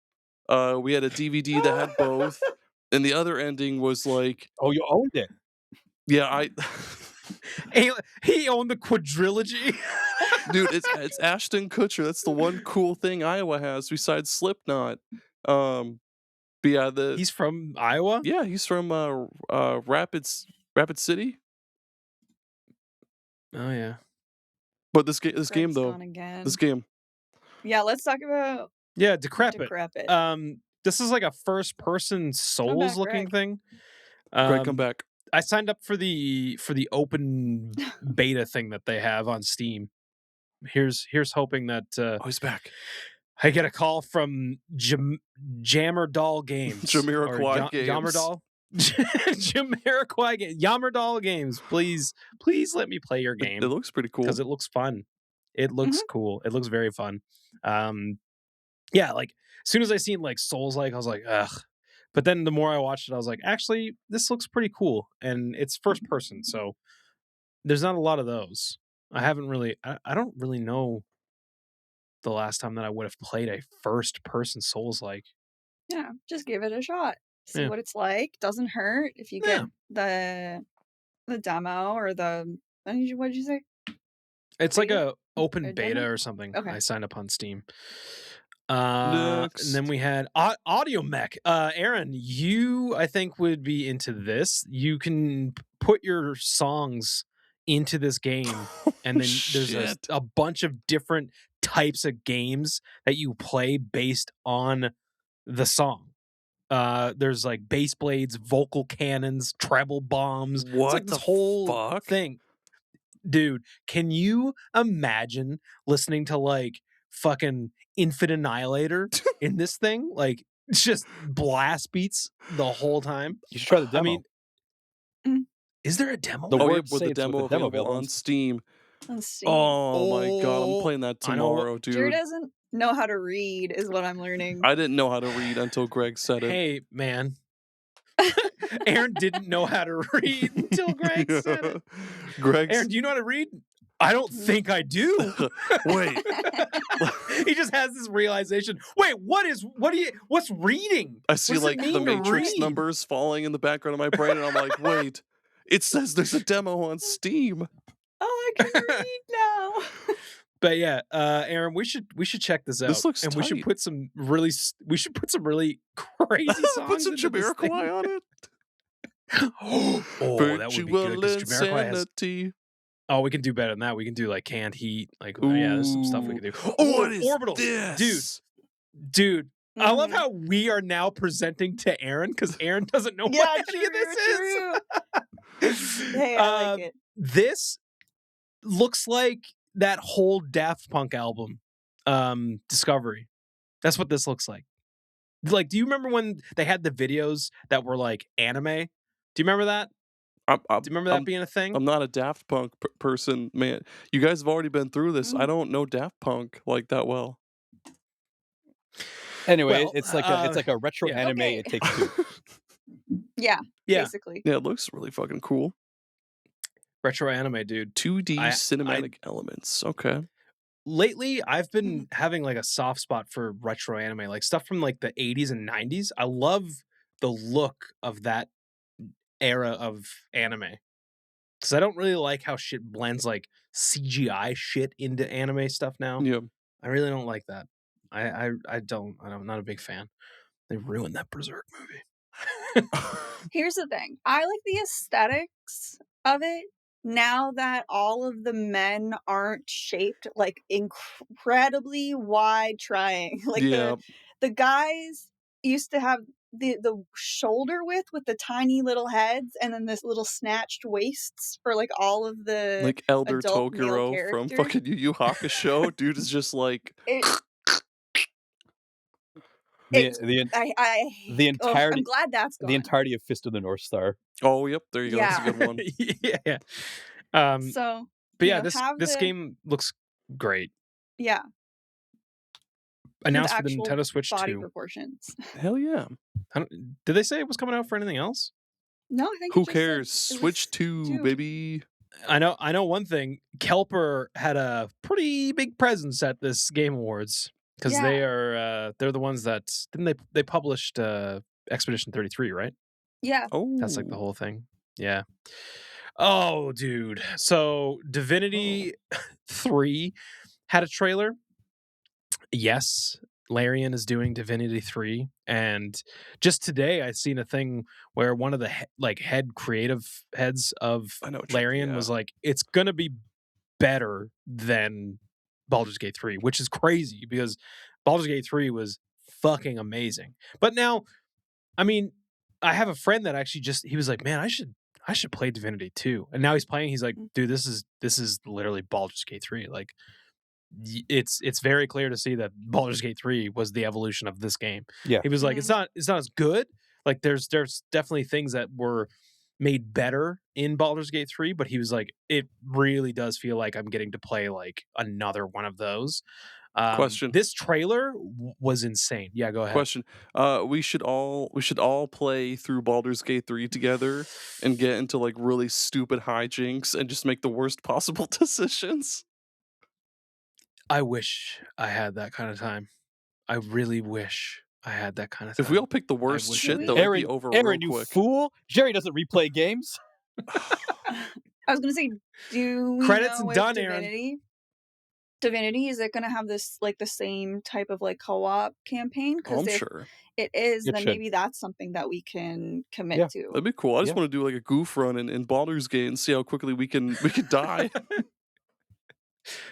We had a DVD that had both, and the other ending was like, Oh, you owned it. yeah, I He owned the quadrilogy. dude, it's Ashton Kutcher. That's the one cool thing Iowa has besides Slipknot. But yeah, He's from Iowa? he's from Rapid City. Oh yeah. But this game Greg's though, gone again. this game, Yeah, let's talk about Yeah, Decrepit. Decrepit. This is like a first person Souls looking Greg. thing. Greg, come back. I signed up for the open beta thing that they have on Steam. Here's hoping that Oh, he's back. I get a call from Jammer Doll Games. Jamiroquai Games. Jammer Jamiroquai Games. Jammer Games. Please let me play your game It looks pretty cool. because it looks fun. It looks cool. It looks very fun. Yeah, like as soon as I seen like Souls like, I was like, ugh. But then the more I watched it, I was like, actually, this looks pretty cool. And it's first person, so there's not a lot of those. I haven't really I don't really know the last time that I would have played a first person Souls like. Yeah, just give it a shot. See Yeah. what it's like. Doesn't hurt if you get the demo or the what did you say? It's like Beta? a open A beta demo? or something. Okay. I signed up on Steam. And then we had Audio Mech. Aaron, you I think would be into this. You can put your songs into this game, and then there's Shit. a bunch of different types of games that you play based on the song. There's like bass blades, vocal cannons, treble bombs. It's What like this the whole fuck? thing. Dude, can you imagine listening to like fucking Infant Annihilator in this thing? Like it's just blast beats the whole time. You should try the demo. I mean, Mm. is there a demo? The Oh yeah, words with say the it's with demo the demo available on available. Steam. Let's see. Oh my god, I'm Oh, playing that I know what- tomorrow, dude. Jerry doesn't know how to read, is what I'm learning. I didn't know how to read until Greg said it. Hey, man. Aaron didn't know how to read until Greg said it. Greg's Aaron, do you know how to read? I don't think I do. wait. He just has this realization. Wait, what's reading? I see What does it like the mean to Matrix read? numbers falling in the background of my brain, and I'm like, wait, it says there's a demo on Steam. Oh, I can read now. But yeah, Aaron, we should check this out. This looks and we should tight. put some really crazy songs. Put some into this thing. Jamiroquai on it. Oh, that would be good. Virtual 'cause Jamiroquai has. insanity. Oh, we can do better than that. We can do like Canned Heat. Like, yeah, there's some stuff we can do. What is Orbitals, this? dude. I love Mhm. how we are now presenting to Aaron because Aaron doesn't know Yeah, what any of true. this is. Hey, I like it. This looks like that whole Daft Punk album, Discovery. That's what this looks like. Like, do you remember when they had the videos that were like anime? Do you remember that? I'm, Do you remember that being a thing? I'm not a Daft Punk person, man. You guys have already been through this. I don't know Daft Punk like that well. Anyway, Well, it's like a retro yeah. anime. Okay. It takes two. Yeah, Yeah, basically. Yeah, it looks really fucking cool. retro anime, dude. 2D I cinematic elements. Okay. lately I've Mhm. been having like a soft spot for retro anime, like stuff from like the 80s and 90s. I love the look of that era of anime. Because I don't really like how shit blends like CGI shit into anime stuff now. Yeah. I really don't like that. I'm not a big fan. They ruined that Berserk movie. Here's the thing. I like the aesthetics of it now that all of the men aren't shaped like incredibly wide triangle. Like Yeah. the guys used to have the shoulder width with the tiny little heads and then this little snatched waists for like all of the Like Elder adult male Toguro from characters. fucking Yu Yu Hakusho. Dude is just like It, The it's the I the oh, I'm entirety glad that's the gone. entirety of Fist of the North Star. oh yep, there you go. That's a Yeah. good one. Yeah. But So yeah, have this the game looks great. yeah. With Announced for the actual Nintendo Switch body 2. proportions. Hell yeah. Did they say it was coming out for anything else? No, I think Who it just said cares? it Switch was 2, two. baby. I know one thing. Kelper had a pretty big presence at this Game Awards because Yeah. they're the ones that didn't they published Expedition 33, right? Yeah. Oh. That's like the whole thing. Yeah. Oh, dude. So Divinity 3 had a trailer. Yes, Larian is doing Divinity 3, and just today I seen a thing where one of the head creative heads of I know what Larian yeah. was like, it's gonna be better than Baldur's Gate 3, which is crazy because Baldur's Gate 3 was fucking amazing. But now, I mean, I have a friend that actually he was like, man, I should play Divinity 2. And now he's playing, he's like, dude, this is literally Baldur's Gate 3. Like it's very clear to see that Baldur's Gate 3 was the evolution of this game. Yeah. He was like, it's not as good. Like there's definitely things that were made better in Baldur's Gate 3, but he was like, it really does feel like I'm getting to play like another one of those. Question. This trailer was insane. Yeah, go ahead. Question. We should all play through Baldur's Gate 3 together and get into like really stupid hijinks and just make the worst possible decisions. I wish I had that kind of time. I really wish I had that kind of time. If we all pick the worst wish shit, we- though, it'd be over real Aaron, you quick. fool! Jerry doesn't replay games. I was gonna say, do we Credits know if done, Aaron. Divinity, is it gonna have this like the same type of like co-op campaign? Oh, Because I'm if sure. it is, It then should. maybe that's something that we can commit Yeah, to. That'd be cool. I just Yeah. want to do like a goof run in Baldur's Gate and see how quickly we can die.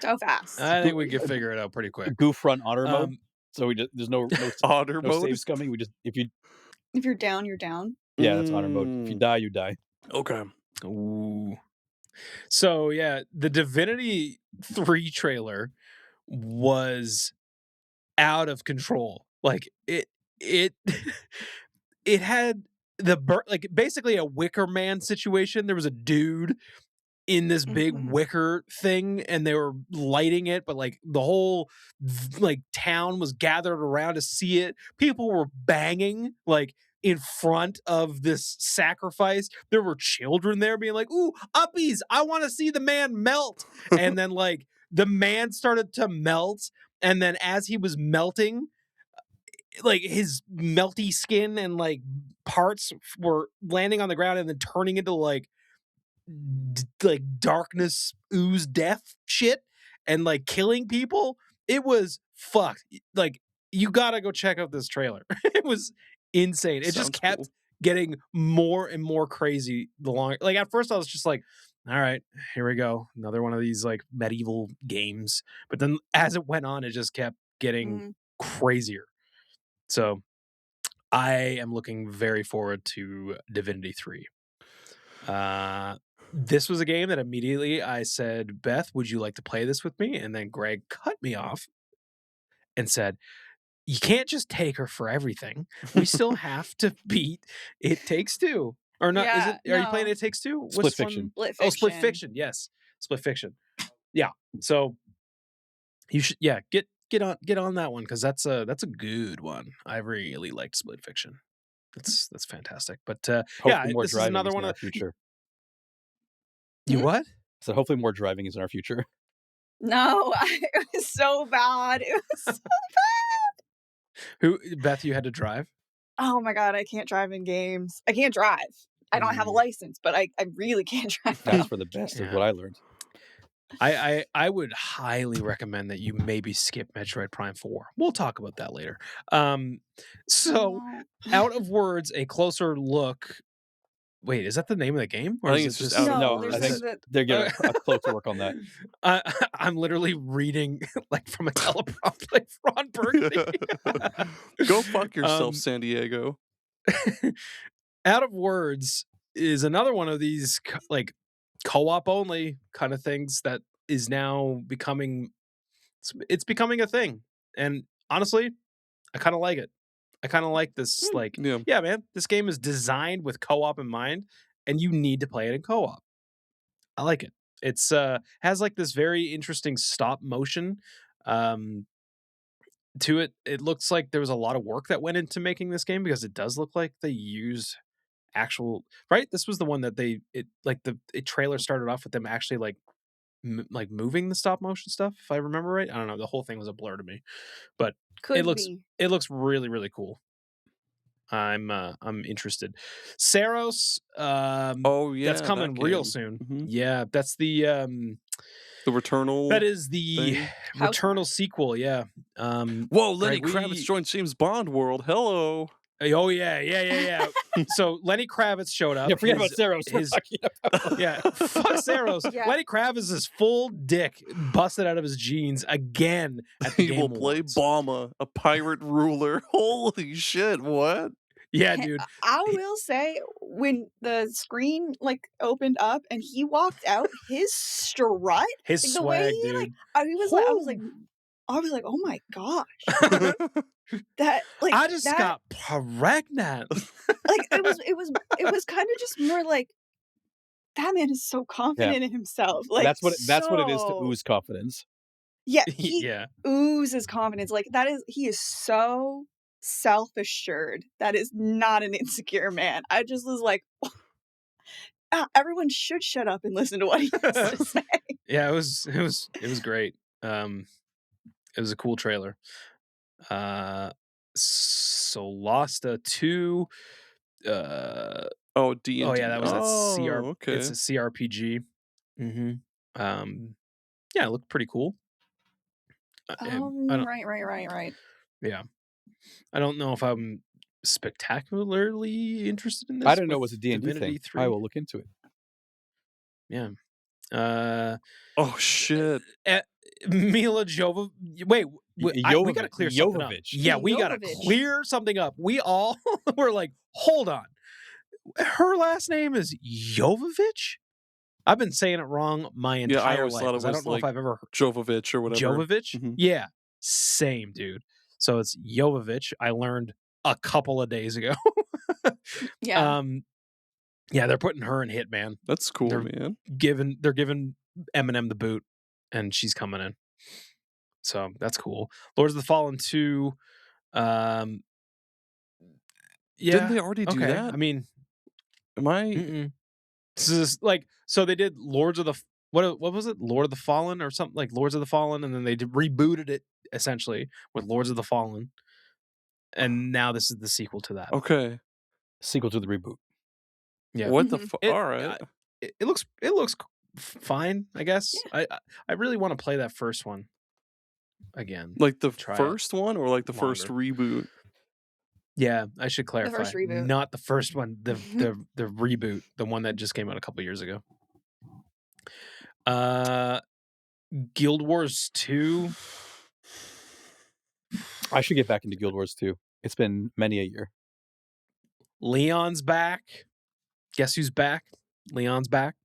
So fast. I think we can figure it out pretty quick. Goof run honor mode. Um, So we just there's no Otter no mode. saves coming. We just If you're down, you're down. that's honor mode. If you die, you die. Okay. Ooh. So yeah, the Divinity 3 trailer was out of control. Like it it had like basically a Wicker Man situation. There was a dude in this big Mhm. wicker thing and they were lighting it, but like the whole like town was gathered around to see it. People were banging like in front of this sacrifice. There were children there being like, ooh, uppies, I want to see the man melt. And then like the man started to melt, and then as he was melting, like his melty skin and like parts were landing on the ground and then turning into like darkness ooze death shit and like killing people. It was fucked. Like you gotta go check out this trailer. It was insane. It Sounds just kept cool. getting more and more crazy the longer. Like at first I was just like, all right, here we go, another one of these like medieval games. But then as it went on, it just kept getting Mhm. crazier. So I am looking very forward to Divinity 3. this was a game that immediately I said, Beth, would you like to play this with me? And then Greg cut me off and said, you can't just take her for everything. We still have to beat It Takes Two. Or not? Yeah, Are you playing no. It Takes Two? Split What's Fiction. One? Split Oh, Split Fiction. Fiction. Yes, Split Fiction. Yeah. So you should, get on that one because that's a good one. I really liked Split Fiction. That's fantastic. But Hopefully more this is driving another is one in our of future. you Hmm? what? So hopefully more driving is in our future. No, it was so bad. It was so Who Beth? You had to drive. Oh my god, I can't drive in games. I can't drive. I don't have a license, but I really can't drive That's now. for the best, is Yeah. what I learned. I would highly recommend that you maybe skip Metroid Prime 4. We'll talk about that later. So No. Out of Words, a closer look. Wait, is that the name of the game? I think is it's it just Out of No, Words. they're I saying think that they're giving a closer work on that. I'm literally reading like from a teleprompter like Ron Burgundy. Go fuck yourself, San Diego. Out of Words is another one of these like co-op only kind of things that is now becoming it's becoming a thing. And honestly, I kind of like it. I kind of like this like Yeah. man, this game is designed with co-op in mind and you need to play it in co-op. I like it. It's has like this very interesting stop motion to it. It looks like there was a lot of work that went into making this game because it does look like they used actual right. This was the one that the trailer started off with them actually like moving the stop motion stuff. If I remember right, I don't know. The whole thing was a blur to me, but could it looks really really cool. I'm interested. Saros, Oh yeah, that's coming that real game. soon. Mhm. Yeah, that's the Returnal. that is the thing. Returnal sequel. Yeah. Whoa, Lenny Greg, Kravitz joined James Bond World. Hello. Oh yeah. So Lenny Kravitz showed up. Yeah, forget about Saros. Yeah, fuck Saros. Yeah. Lenny Kravitz is full dick busted out of his jeans again at the He Game will play Awards. Bama, a pirate ruler. Holy shit! What? Yeah, dude. I will say when the screen like opened up and he walked out, his strut, His like, the way swag, he dude. like, I was like, oh my gosh, that like I just that, got pregnant. like it was kind of just more like that man is so confident in himself. Like that's what it is to so- ooze confidence. Yeah, he Yeah. oozes confidence. Like he is so self-assured. That is not an insecure man. I just was like, everyone should shut up and listen to what he has to say. Yeah, it was great. It was a cool trailer. Solasta 2. Oh, D&D. Oh yeah, that was that CR. Okay. It's a CRPG. Mm-hmm. Yeah, it looked pretty cool. I don't- Right. Yeah, I don't know if I'm spectacularly interested in this. I don't know with what's a D&D Divinity thing. 3. I will look into it. Yeah. Oh shit. Mila Jova. Wait, we gotta clear something up. Jovovich. Yeah, we gotta Jovovich. clear something up. We all were like, hold on. Her last name is Jovovich? I've been saying it wrong my entire Yeah, I always life. thought it 'cause I was don't know like if I've ever heard Jovovich or whatever. Jovovich. Mhm. Yeah, same dude. So it's Jovovich. I learned a couple of days ago. Yeah. Yeah, they're putting her in Hitman. That's cool, They're man. They're giving Eminem the boot, and she's coming in. So that's cool. Lords of the Fallen 2. Yeah. Didn't they already do okay. that? I mean, Am I? mm-mm. This is like so they did Lords of the what was it? Lord of the Fallen or something like Lords of the Fallen, and then they rebooted it essentially with Lords of the Fallen, and now this is the sequel to that. Okay. Sequel to the reboot. Yeah. What the Mhm. fuck? All right. It looks fine, I guess. I really want to play that first one again. Like the Try it first one or like the first longer. reboot? Yeah, I should clarify. first reboot. Not the first one, the reboot, the one that just came out a couple years ago. Guild Wars 2. I should get back into Guild Wars 2. It's been many a year. Leon's back. Guess who's back? Leon's back.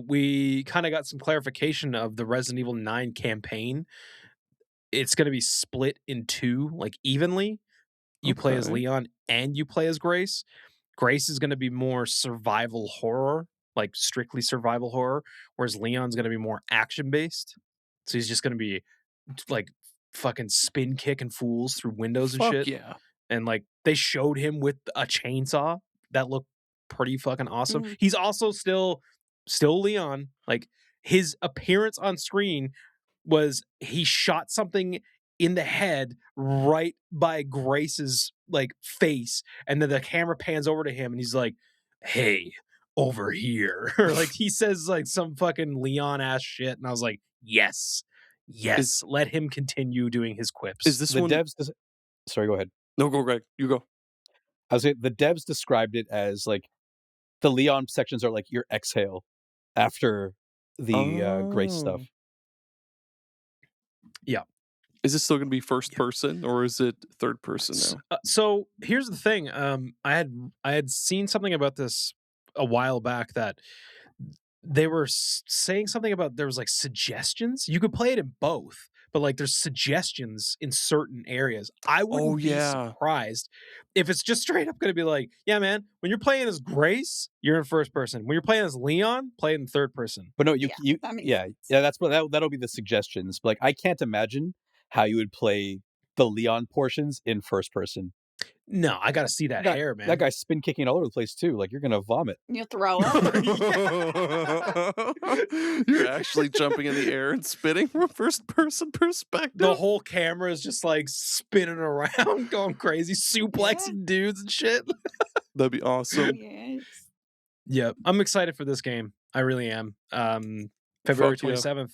We kind of got some clarification of the Resident Evil 9 campaign. It's going to be split in two, like evenly. You play as Okay. Leon and you play as Grace. Grace is going to be more survival horror, like strictly survival horror, whereas Leon's going to be more action based. So he's just going to be like fucking spin kicking fools through windows and Fuck shit. yeah. And like they showed him with a chainsaw that looked pretty fucking awesome. Mhm. He's also still Leon. Like his appearance on screen was he shot something in the head right by Grace's like face, and then the camera pans over to him and he's like, "Hey, over here." Or like he says like some fucking Leon ass shit, and I was like, yes, let him continue doing his quips. Is this The one? devs. Sorry, go ahead. No, go, Greg. You go. I was saying the devs described it as like the Leon sections are like your exhale after the Grace stuff. Oh. Is this still going to be first Yeah. person or is it third person now? So here's the thing. I had seen something about this a while back that they were saying something about there was like suggestions. You could play it in both, but like there's suggestions in certain areas. I wouldn't be surprised if it's just straight up going to be like, yeah, man, when you're playing as Grace, you're in first person. When you're playing as Leon, play it in third person. But no, that makes sense. that's what that'll be the suggestions. But like, I can't imagine how you would play the Leon portions in first person. No, I got to see that hair, man. That guy's spin kicking all over the place too. Like you're gonna vomit. You'll throw up. You're actually jumping in the air and spinning from a first person perspective. The whole camera is just like spinning around, going crazy, suplexing dudes and shit. That'd be awesome. Yes. Yeah, I'm excited for this game. I really am. February Fuck yeah. 27th.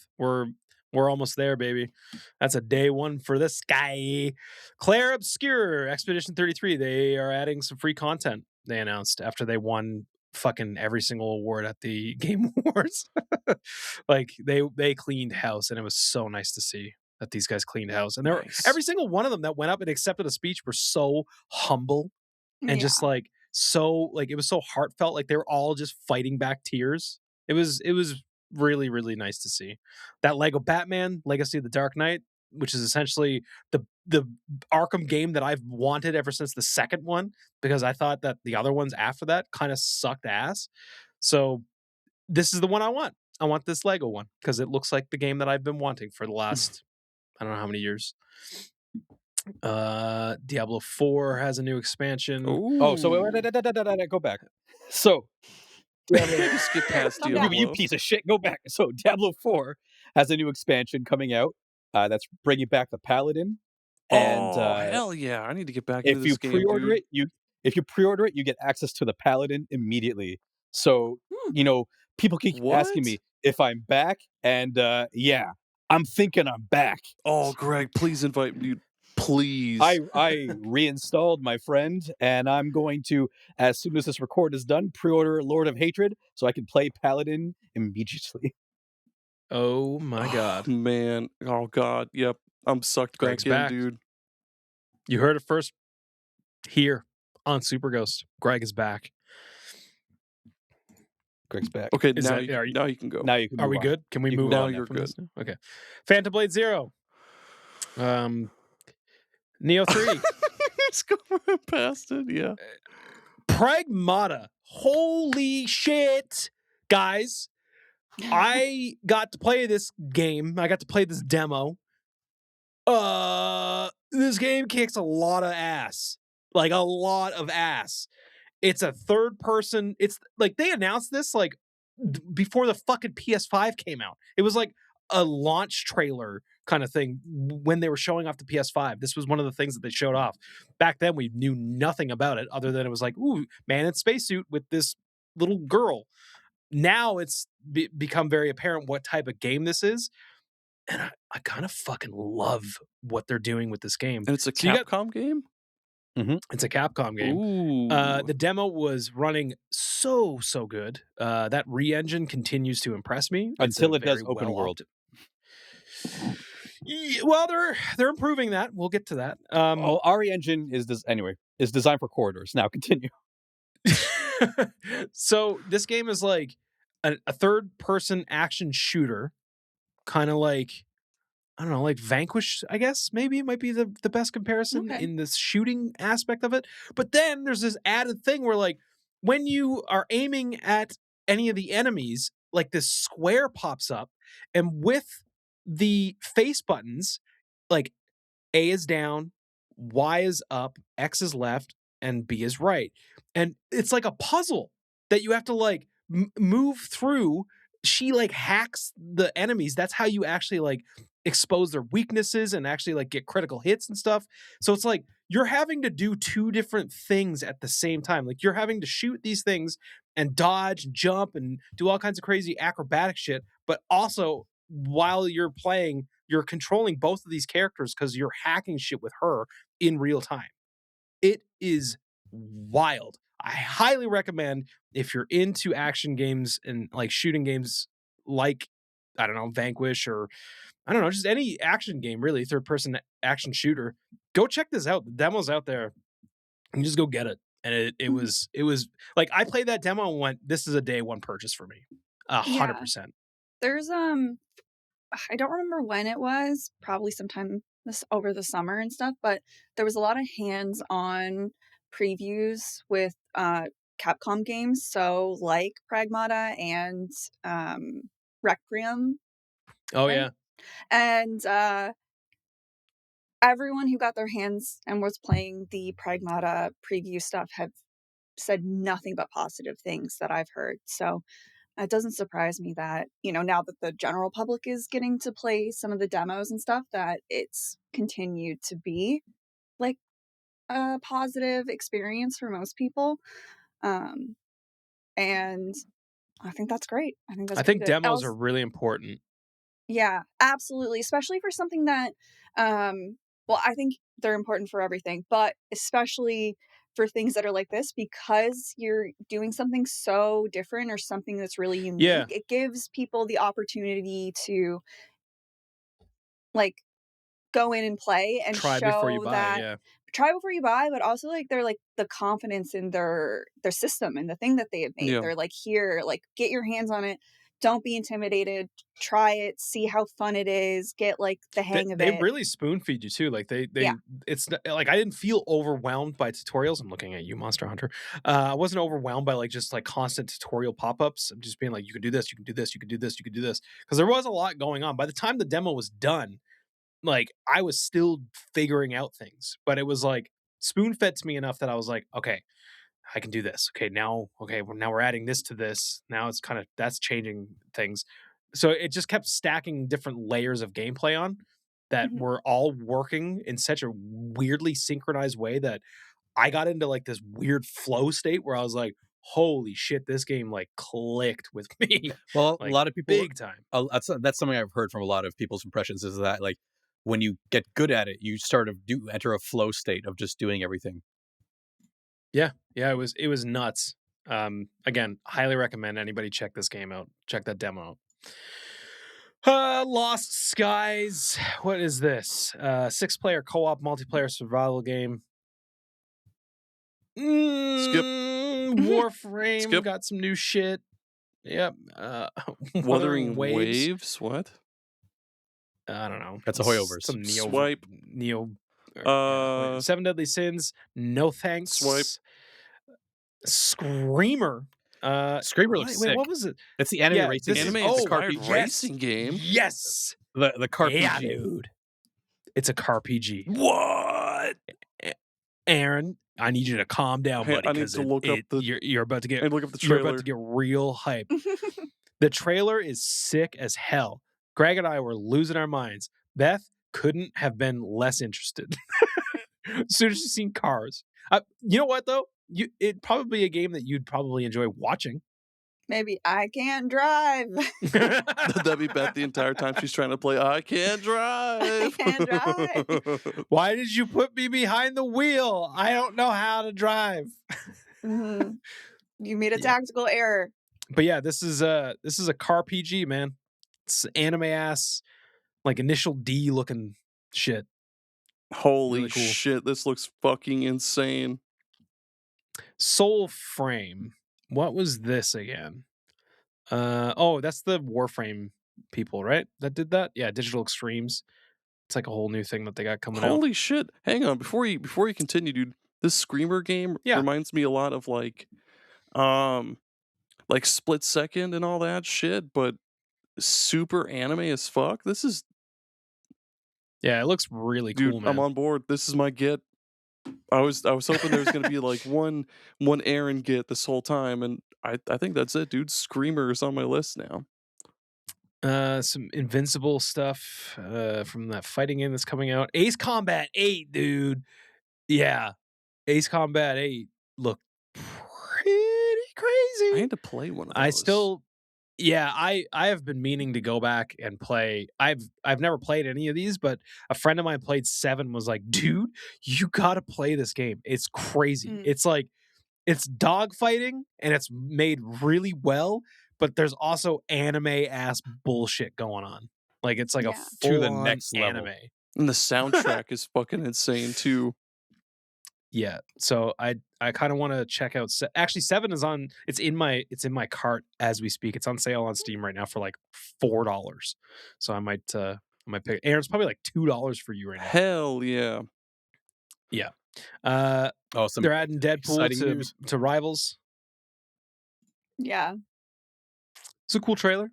We're almost there, baby. That's a day one for this guy. Claire Obscure, Expedition 33. They are adding some free content, they announced, after they won fucking every single award at the Game Awards. Like, they cleaned house, and it was so nice to see that these guys cleaned house. And every single one of them that went up and accepted a speech were so humble and just like, so like, it was so heartfelt. Like, they were all just fighting back tears. It was really, really nice to see. That Lego Batman Legacy of the Dark Knight, which is essentially the Arkham game that I've wanted ever since the second one, because I thought that the other ones after that kind of sucked ass. So this is the one I want. I want this Lego one because it looks like the game that I've been wanting for the last I don't know how many years. Diablo 4 has a new expansion. Ooh. Oh, so wait, go back. So Skip past Calm Diablo. down. you piece of shit, go back. So Diablo 4 has a new expansion coming out. That's bringing back the Paladin. And hell yeah! I need to get back into if this you game, pre-order dude. it, you get access to the Paladin immediately. So people keep asking me if I'm back, and yeah, I'm thinking I'm back. Oh, Greg, please invite me, please. I reinstalled my friend, and I'm going to, as soon as this record is done, pre-order Lord of Hatred so I can play Paladin immediately. Oh my god. Man. Oh god. Yep. I'm sucked Greg's back in, back. dude. You heard it first here on Super Ghost. Greg is back. Greg's back. Okay, Is now, that- are you- now you can go. Now you can. Are move we on. good? Can we You can move go. on? Now you're from good. this now? Okay. Phantom Blade 0. Neo 3. Just going past it, yeah. Pragmata. Holy shit. Guys, I got to play this game. I got to play this demo. This game kicks a lot of ass. Like a lot of ass. It's a third person. It's like they announced this like before the fucking PS5 came out. It was like a launch trailer kind of thing when they were showing off the PS5. This was one of the things that they showed off. Back then we knew nothing about it other than it was like, ooh, man in spacesuit with this little girl. Now it's become very apparent what type of game this is. And I kind of fucking love what they're doing with this game. And it's a So you got- Capcom game? It's a Capcom game. Ooh. The demo was running so good. That re-engine continues to impress me. It's Until a it does very open world. Yeah, well, they're improving that. We'll get to that. RE Engine is designed for corridors. Now continue. So this game is like a third person action shooter, kind of like, I don't know, like Vanquish, I guess maybe it might be the best comparison Okay. in this shooting aspect of it. But then there's this added thing where, like, when you are aiming at any of the enemies, like this square pops up, and with the face buttons, like A is down, Y is up, X is left, and B is right. And it's like a puzzle that you have to like move through. She like hacks the enemies. That's how you actually like expose their weaknesses and actually like get critical hits and stuff. So it's like you're having to do two different things at the same time. Like you're having to shoot these things and dodge and jump and do all kinds of crazy acrobatic shit, but also while you're playing, you're controlling both of these characters because you're hacking shit with her in real time. It is wild. I highly recommend if you're into action games and like shooting games like, I don't know, Vanquish, or I don't know, just any action game, really, third person action shooter. Go check this out. The demo's out there. And just go get it. And it was like, I played that demo and went, this is a day one purchase for me. 100%. There's I don't remember when it was, probably sometime over the summer and stuff, but there was a lot of hands-on previews with Capcom games, so like Pragmata and Requiem, Oh right? yeah. And everyone who got their hands and was playing the Pragmata preview stuff have said nothing but positive things that I've heard. So it doesn't surprise me that, now that the general public is getting to play some of the demos and stuff, that it's continued to be like a positive experience for most people. Um, and I think that's great. I think that's I pretty think good. demos are really important. Yeah, absolutely. Especially for something that, well, I think they're important for everything, but especially for things that are like this, because you're doing something so different or something that's really Yeah. unique. It gives people the opportunity to like go in and play and Try before you show buy, that yeah. try before you buy, but also like they're like the confidence in their system and the thing that they have made. Yeah. They're like, here, like get your hands on it. Don't be intimidated. Try it. See how fun it is. Get like the hang of They it. really spoon feed you too. Like Yeah. it's like I didn't feel overwhelmed by tutorials. I'm looking at you, Monster Hunter. I wasn't overwhelmed by like just like constant tutorial pop-ups. I'm just being like, you can do this, you can do this, you can do this, you can do this. Because there was a lot going on. By the time the demo was done, like I was still figuring out things, but it was like spoon fed to me enough that I was like, okay, I can do this. Okay, now we're adding this to this. Now it's kind of that's changing things. So it just kept stacking different layers of gameplay on that Mhm. were all working in such a weirdly synchronized way that I got into like this weird flow state where I was like, holy shit, this game like clicked with me. Well, a Like lot of people, big time. that's something I've heard from a lot of people's impressions, is that like when you get good at it, you do enter a flow state of just doing everything. Yeah, it was nuts. Again, highly recommend anybody check this game out. Check that demo out. Lost Skies. What is this? 6-player co-op multiplayer survival game. Skip. Warframe Skip. got some new shit. Yep. Wuthering Waves. What? I don't know. That's a Hoyoverse. Some Swipe. Seven Deadly Sins. No thanks. Swipe. Screamer. Screamer looks sick. What was it? It's the anime Yeah, racing this game. is- Anime It's a inspired CarPG. racing game. Yes. The CarPG. Yeah, dude. It's a CarPG. What? Aaron, I need you to calm down, Hey, buddy. I need 'Cause to look up the- you're about to get And look up the you're trailer. about to get real hype. The trailer is sick as hell. Greg and I were losing our minds. Beth couldn't have been less interested. As soon as she's seen cars. You know what though? It'd probably be a game that you'd probably enjoy watching. Maybe I can't drive. That'd be Beth the entire time she's trying to play. I can't drive. can't drive. Why did you put me behind the wheel? I don't know how to drive. Mhm. You made a Yeah. tactical error. But yeah, this is a car PG, man. It's anime ass, like Initial D looking shit. Holy Really cool. shit, this looks fucking insane. Soul Frame. What was this again? That's the Warframe people, right? That did that? Yeah, Digital Extremes. It's like a whole new thing that they got coming out. Holy shit! Hang on, before you continue, dude. This Screamer game Yeah. reminds me a lot of like Split Second and all that shit, but super anime as fuck. This is Yeah, it looks really dude. cool, man. I'm on board. This is my get. I was hoping there was gonna be like one Aaron get this whole time, and I think that's it, dude. Screamer is on my list now. Some Invincible stuff from that fighting game that's coming out. Ace Combat 8, dude. Yeah. Ace Combat 8 looked pretty crazy. I had to play one of those. I still I have been meaning to go back and play. I've never played any of these, but a friend of mine played 7, was like, dude, you gotta play this game. It's crazy. Mm. It's like it's dog fighting and it's made really well, but there's also anime ass bullshit going on. Like it's like a Yeah. full To the next level. anime. And the soundtrack is fucking insane too. Yeah, so I kind of want to check out. Actually, 7 is on. It's in my cart as we speak. It's on sale on Steam right now for like $4. So I might pick. Aaron's probably like $2 for you right now. Hell yeah. Yeah. Some They're adding exciting Deadpool news. to Rivals. Yeah. It's a cool trailer.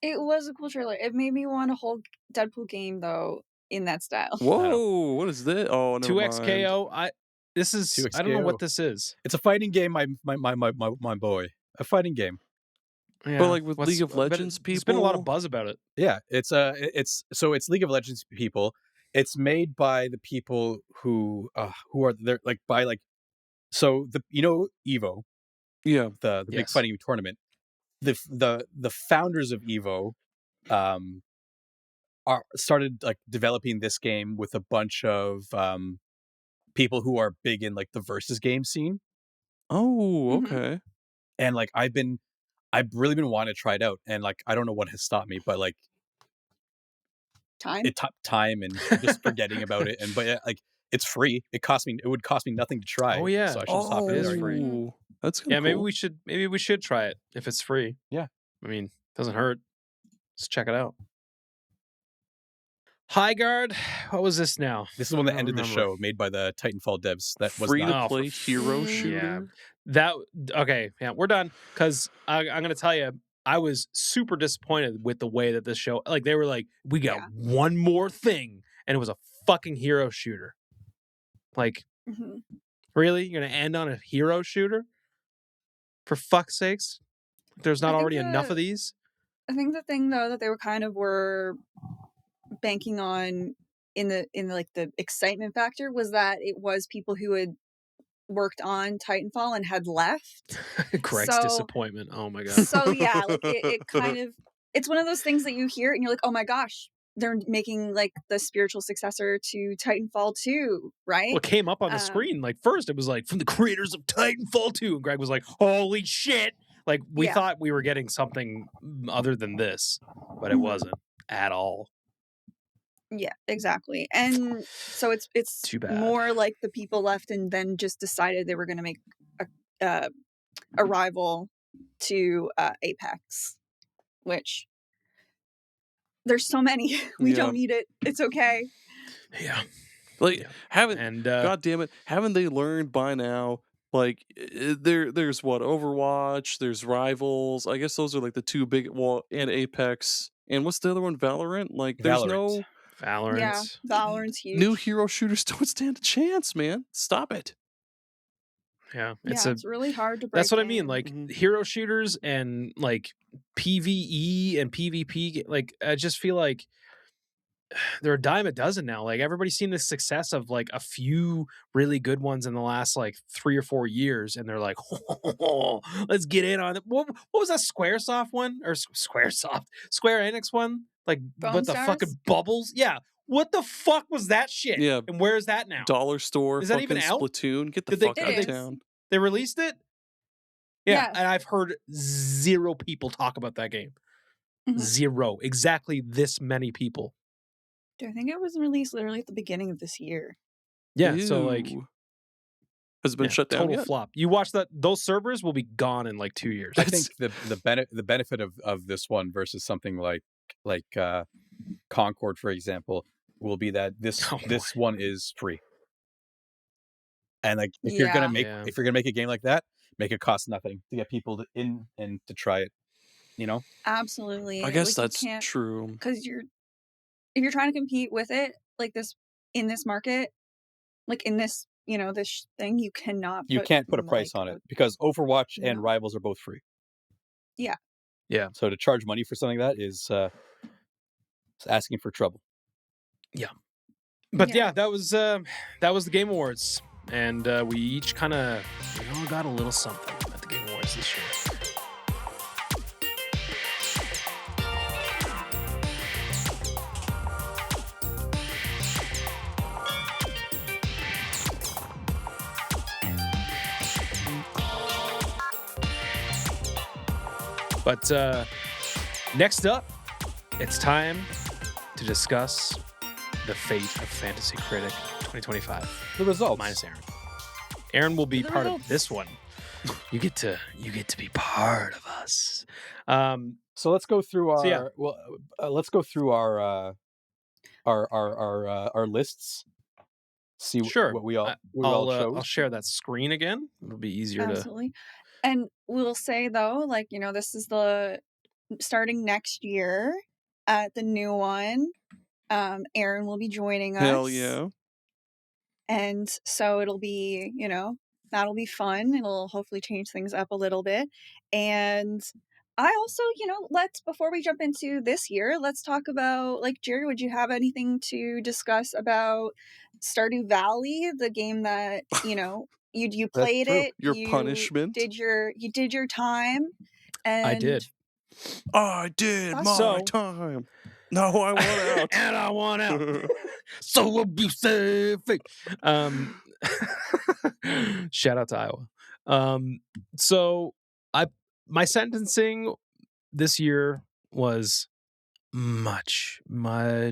It was a cool trailer. It made me want a whole Deadpool game though in that style. Whoa, what is this? Oh, never mind. 2XKO. I don't know what 2XKO. this is. It's a fighting game, my boy. A fighting game. Yeah, But like with what's- League of but Legends There's been a lot of people? buzz about it. Yeah, it's League of Legends people. It's made by the people who are there like by like so the Evo, Yeah. the big Yes. fighting tournament. The founders of Evo started like developing this game with a bunch of people who are big in like the versus game scene. Oh, Mhm. okay. And like I've really been wanting to try it out, and like I don't know what has stopped me, but like Time. it took time and just forgetting about it. And but like it's free. It would cost me nothing to try. Oh, yeah. So I should just hop in it is there. free. Oh, that's kinda Yeah, maybe cool. we should try it if it's free. Yeah. I mean, doesn't hurt. Let's check it out. High Guard. What was this now? This is one that I don't ended the remember. show, made by the Titanfall devs. That was Free not. to play hero Mm. shooter. That okay, yeah, we're done. Because I'm gonna tell you, I was super disappointed with the way that this show. Like they were like, we got Yeah. one more thing, and it was a fucking hero shooter. Like, Mhm. really, you're gonna end on a hero shooter? For fuck's sakes, there's I not think already enough the- of these. I think the thing though that they were banking on in the like the excitement factor was that it was people who had worked on Titanfall and had left. Greg's So- disappointment. Oh my god. So yeah, like it kind of it's one of those things that you hear and you're like, oh my gosh, they're making like the spiritual successor to Titanfall 2, right? What came up on the Um, screen? Like first, it was like from the creators of Titanfall 2, and Greg was like, "Holy shit!" Like we Yeah. thought we were getting something other than this, but it Mhm. wasn't at all. Yeah, exactly. And so it's Too bad. more like the people left and then just decided they were going to make a rival to Apex, which there's so many. We Yeah. don't need it. It's okay. Yeah, Like Yeah. haven't and God damn it, haven't they learned by now? Like there's what Overwatch, there's Rivals. I guess those are like the two big. Well, and Apex, and what's the other one? Valorant. Like there's Valorant. no Valorant. Yeah, Valorant's huge. new hero shooters. Don't stand a chance, man. Stop it. Yeah, Yeah, it's really hard to break. That's what I mean. in. Like Mhm. hero shooters and like PVE and PvP. Like I just feel like they're a dime a dozen now. Like everybody's seen the success of like a few really good ones in the last like 3 or 4 years, and they're like, let's get in on it. What was that SquareSoft one or SquareSoft Square Enix one? Like Bone what the Stars? fucking bubbles? Yeah. What the fuck was that shit? Yeah. And where is that now? Dollar store. Is that even fucking out? Splatoon. Get the Did they- fuck It out of is. town. They released it? Yeah, Yeah. and I've heard 0 people talk about that game. Mhm. 0. Exactly this many people. I think it was released literally at the beginning of this year. Yeah, so like Ew. Has it been Yeah, shut down total yet? flop. You watch that; those servers will be gone in like 2 years. I think the benefit of this one versus something like Concord, for example, will be that Oh, boy. this one is free. And like Yeah. Yeah. if you're gonna make a game like that, make it cost nothing to get people in and to try it. You know, Absolutely. I guess Like you that's can't, true. because if you're trying to compete with it like this in this market, like in this, this thing, you cannot you put can't put a price like on it because Overwatch and no. Rivals are both free. Yeah. Yeah. So to charge money for something like that is asking for trouble. Yeah. But Yeah. yeah, that was the Game Awards, and we each kind of all got a little something at the Game Awards this year. But next up, it's time to discuss the fate of Fantasy Critic 2025. The results. Minus Aaron. Aaron will be The part of results. this one. You get to be part of us. So let's go through our So, yeah. let's go through our lists. See Sure. what we all chose. I'll share that screen again. It'll be easier to. Absolutely. And we'll say though, like, this is the starting next year at the new one. Aaron will be joining us. Hell yeah. And so it'll be, that'll be fun. It'll hopefully change things up a little bit. And I also, before we jump into this year, let's talk about, like, Jerry, would you have anything to discuss about Stardew Valley, the game that, you played true. it, Your you punishment. did your time, and I did. I did That's- my So- time. No, I want out. And I want out. So abusive. Shout out to Iowa. So my sentencing this year was much better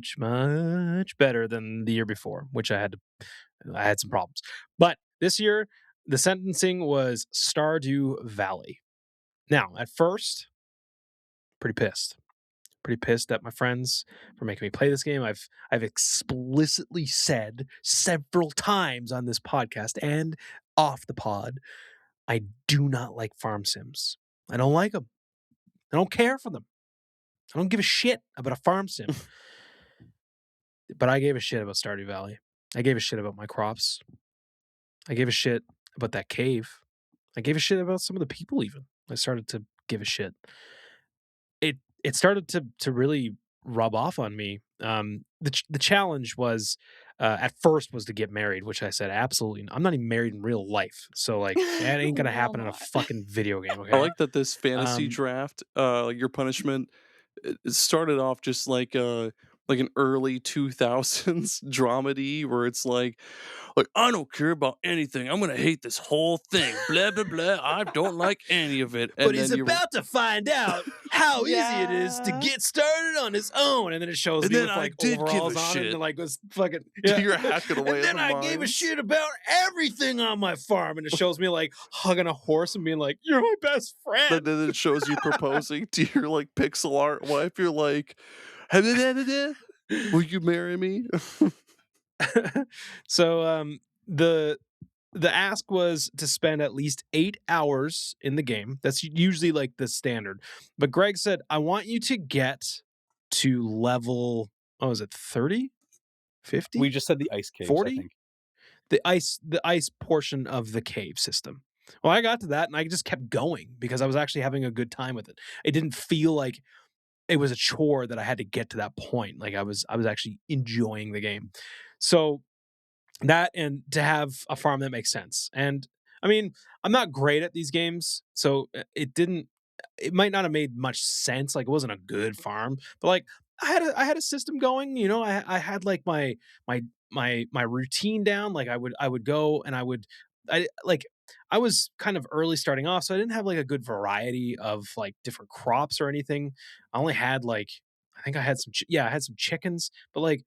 than the year before, which I had some problems. But this year, the sentencing was Stardew Valley. Now, at first, pretty pissed at my friends for making me play this game. I've explicitly said several times on this podcast and off the pod, I do not like farm sims. I don't like them. I don't care for them. I don't give a shit about a farm sim. But I gave a shit about Stardew Valley. I gave a shit about my crops. I gave a shit about that cave. I gave a shit about some of the people even. I started to give a shit. It started to really rub off on me. The challenge was at first was to get married, which I said absolutely. I'm not even married in real life, so like that ain't gonna Well, happen in a not. fucking video game. Okay, I like that this fantasy Um, draft, your punishment, it started off just like an early 2000s dramedy where it's like I don't care about anything. I'm gonna hate this whole thing. Blah blah blah. I don't like any of it. And but he's then about to find out how easy it is to Yeah. get started on his own, and then it shows And me then with I like did give a overalls on shit. and like this fucking You're hacking away And at then the I gave a mines. shit about everything on my farm, and it shows me like hugging a horse and being like, "You're my best But friend." then it shows you proposing to your like pixel art wife. You're like, will you marry me? So the ask was to spend at least 8 hours in the game. That's usually like the standard. But Greg said, I want you to get to level, what was it, 30? 50? We just said the ice caves. 40? I think. The ice portion of the cave system. Well, I got to that and I just kept going because I was actually having a good time with it. It didn't feel like it was a chore that I had to get to that point. Like I was actually enjoying the game. So that, and to have a farm that makes sense. And I mean, I'm not great at these games, so it might not have made much sense. Like it wasn't a good farm, but like I had a system going, I had like my routine down. Like I would go and I was kind of early starting off, so I didn't have like a good variety of like different crops or anything. I only had like, I think I had some, I had some chickens, but like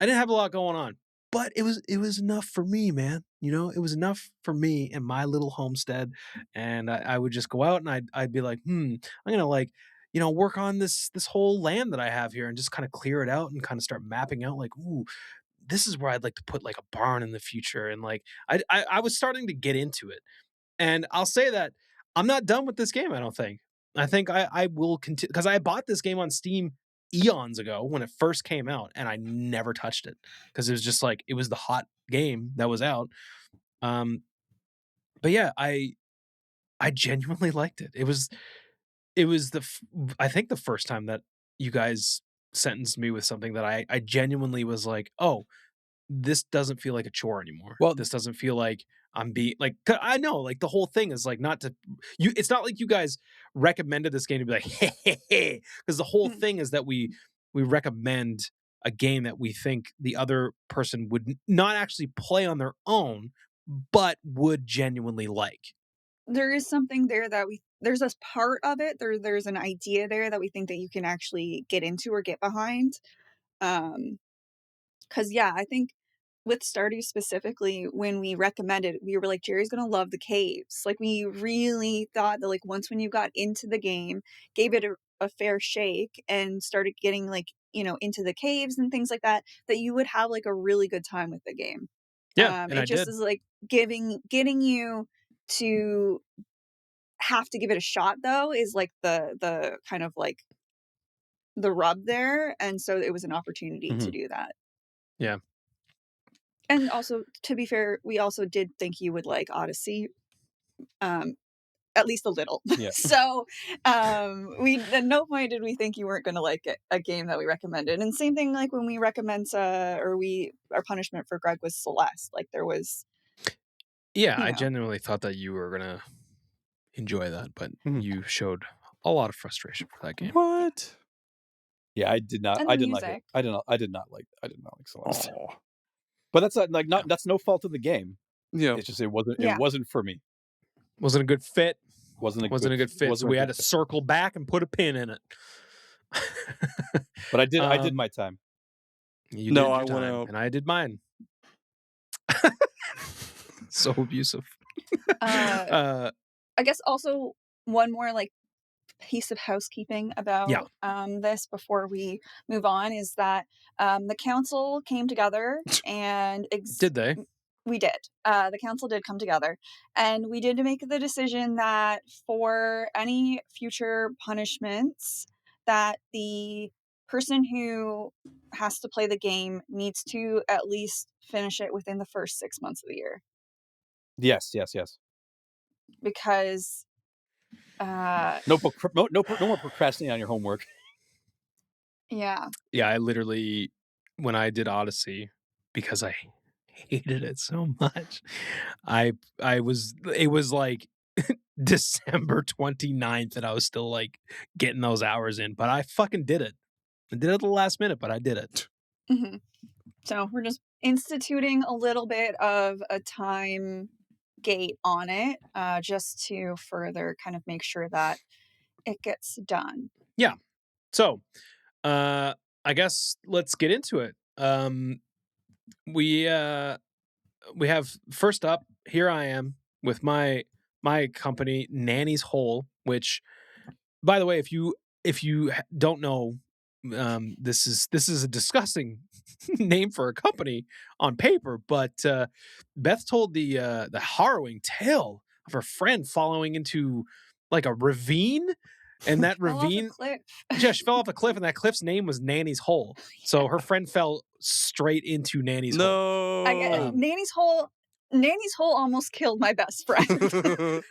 I didn't have a lot going on. but it was enough for me, man. You know, it was enough for me in my little homestead, and I would just go out and I'd be like, I'm gonna like, work on this whole land that I have here and just kind of clear it out and kind of start mapping out like, ooh, this is where I'd like to put like a barn in the future, and like I was starting to get into it, and I'll say that I'm not done with this game. I don't think. I think I will continue because I bought this game on Steam eons ago when it first came out, and I never touched it because it was just like it was the hot game that was out. But yeah, I genuinely liked it. It was I think the first time that you guys sentenced me with something that I genuinely was like, oh, this doesn't feel like a chore anymore. Well- This doesn't feel like I'm being like, 'cause I know like the whole thing is like not to you. It's not like you guys recommended this game to be like, hey, because the whole thing is that we recommend a game that we think the other person would not actually play on their own, but would genuinely like. There is something there that there's a part of it, there's an idea there that we think that you can actually get into or get behind. Because yeah, I think with Stardew specifically, when we recommended, we were like, Jerry's gonna love the caves. Like, we really thought that like once when you got into the game, gave it a fair shake and started getting like, into the caves and things like that, that you would have like a really good time with the game. Yeah, and It I just did. is like getting you to have to give it a shot though is like the kind of like the rub there, and so it was an opportunity to do that. Yeah. And also, to be fair, we also did think you would like Odyssey, at least a little. Yeah. So, we at no point did we think you weren't going to like a game that we recommended. And same thing like when we recommend, our punishment for Greg was Celeste. Like there was, Yeah, you I know. genuinely thought that you were gonna enjoy that, but Mhm. you showed a lot of frustration for that game. What? Yeah, I did not. And I the did not. music. I did not. I did not like. I did not like Celeste. Oh, But that's not. That's no fault of the game. yeah. It's just it wasn't. Yeah. It wasn't for me. Wasn't a good fit. Wasn't a good fit. Wasn't So a we had good to fit. circle back and put a pin in it. But I did. I did Um, my time. You No, did I your went time, out. and I did mine. So abusive. I guess also one more like piece of housekeeping about this before we move on is that the council came together and Did they? we did. The council did come together, and we did make the decision that for any future punishments, that the person who has to play the game needs to at least finish it within the first 6 months of the year, Yes. Yes. Yes. because No more procrastinating on your homework. yeah. Yeah, I literally, when I did Odyssey, because I hated it so much, it was like December 29th and I was still like getting those hours in, but I fucking did it. I did it at the last minute, but I did it. Mm-hmm. So we're just instituting a little bit of a time gate on it, just to further kind of make sure that it gets done. Yeah. So, I guess let's get into it. We have first up, here I am with my company Nanny's Hole, which, by the way, if you don't know, this is a disgusting name for a company on paper, but Beth told the harrowing tale of her friend falling into like a ravine, and that Fell off a ravine, cliff. yeah, she fell off a cliff, and that cliff's name was Nanny's Hole. So her friend fell straight into Nanny's Hole. No. Nanny's hole almost killed my best friend.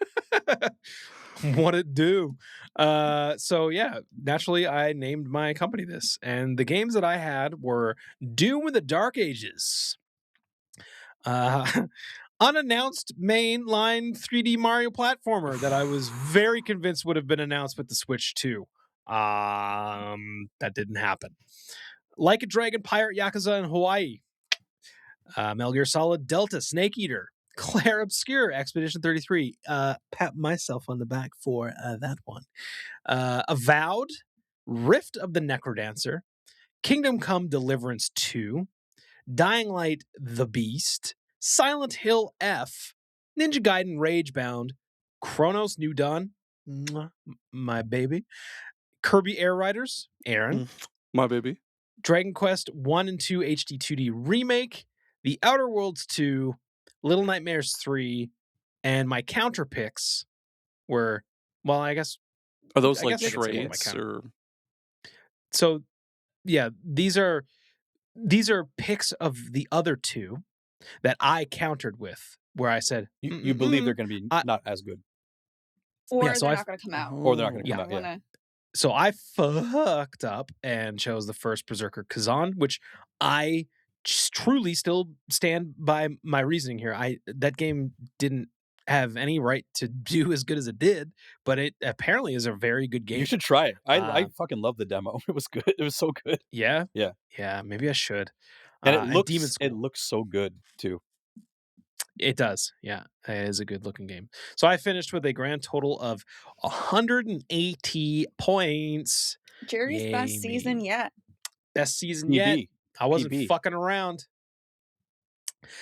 What it do? So yeah, naturally I named my company this, and the games that I had were Doom in the Dark Ages, unannounced mainline 3D Mario platformer that I was very convinced would have been announced with the Switch 2. That didn't happen. Like a Dragon Pirate Yakuza in Hawaii, Metal Gear Solid Delta Snake Eater, Claire Obscure Expedition 33. Pat myself on the back for that one. Avowed, Rift of the Necrodancer, Kingdom Come Deliverance 2, Dying Light: The Beast, Silent Hill F, Ninja Gaiden: Ragebound, Chronos: New Dawn, mwah, my baby, Kirby Air Riders, Aaron, My baby. Dragon Quest 1 and 2 HD 2D Remake, The Outer Worlds 2, Little Nightmares 3, and my counter picks were, well, I guess Are those I like guess I could say one of my traits counter- or? so. Yeah, these are picks of the other two that I countered with, where I said You believe they're going to be I- not as good, Or Yeah, so they're I- not going to come out. or they're not going to Yeah. come out. Yeah. Wanna- So I fucked up and chose the first Berserker Kazan, which I truly still stand by my reasoning here. That game didn't have any right to do as good as it did, but it apparently is a very good game. You should try it. I Uh, fucking love the demo. It was good. It was so good, Yeah, Yeah. yeah. Maybe I should. and Demon School. it looks so good too. It does. Yeah, it is a good looking game. So I finished with a grand total of 180 points. Jerry's Yay, best season me. yet. Best season yet. PB. I wasn't PB. fucking around.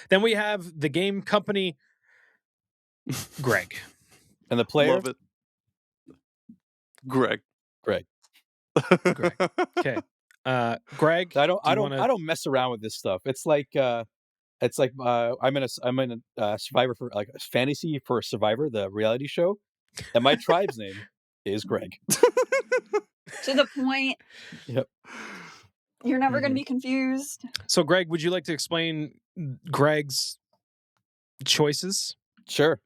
Then we have the game company, Greg. And the player, Love it. Greg. Greg. Greg. Okay. Greg. I don't do you wanna- I don't mess around with this stuff. It's like I'm in a Survivor for like a fantasy for Survivor, the reality show, and my tribe's name is Greg. To the point Yep. you're never going Mhm. to be confused. So, Greg, would you like to explain Greg's choices? Sure.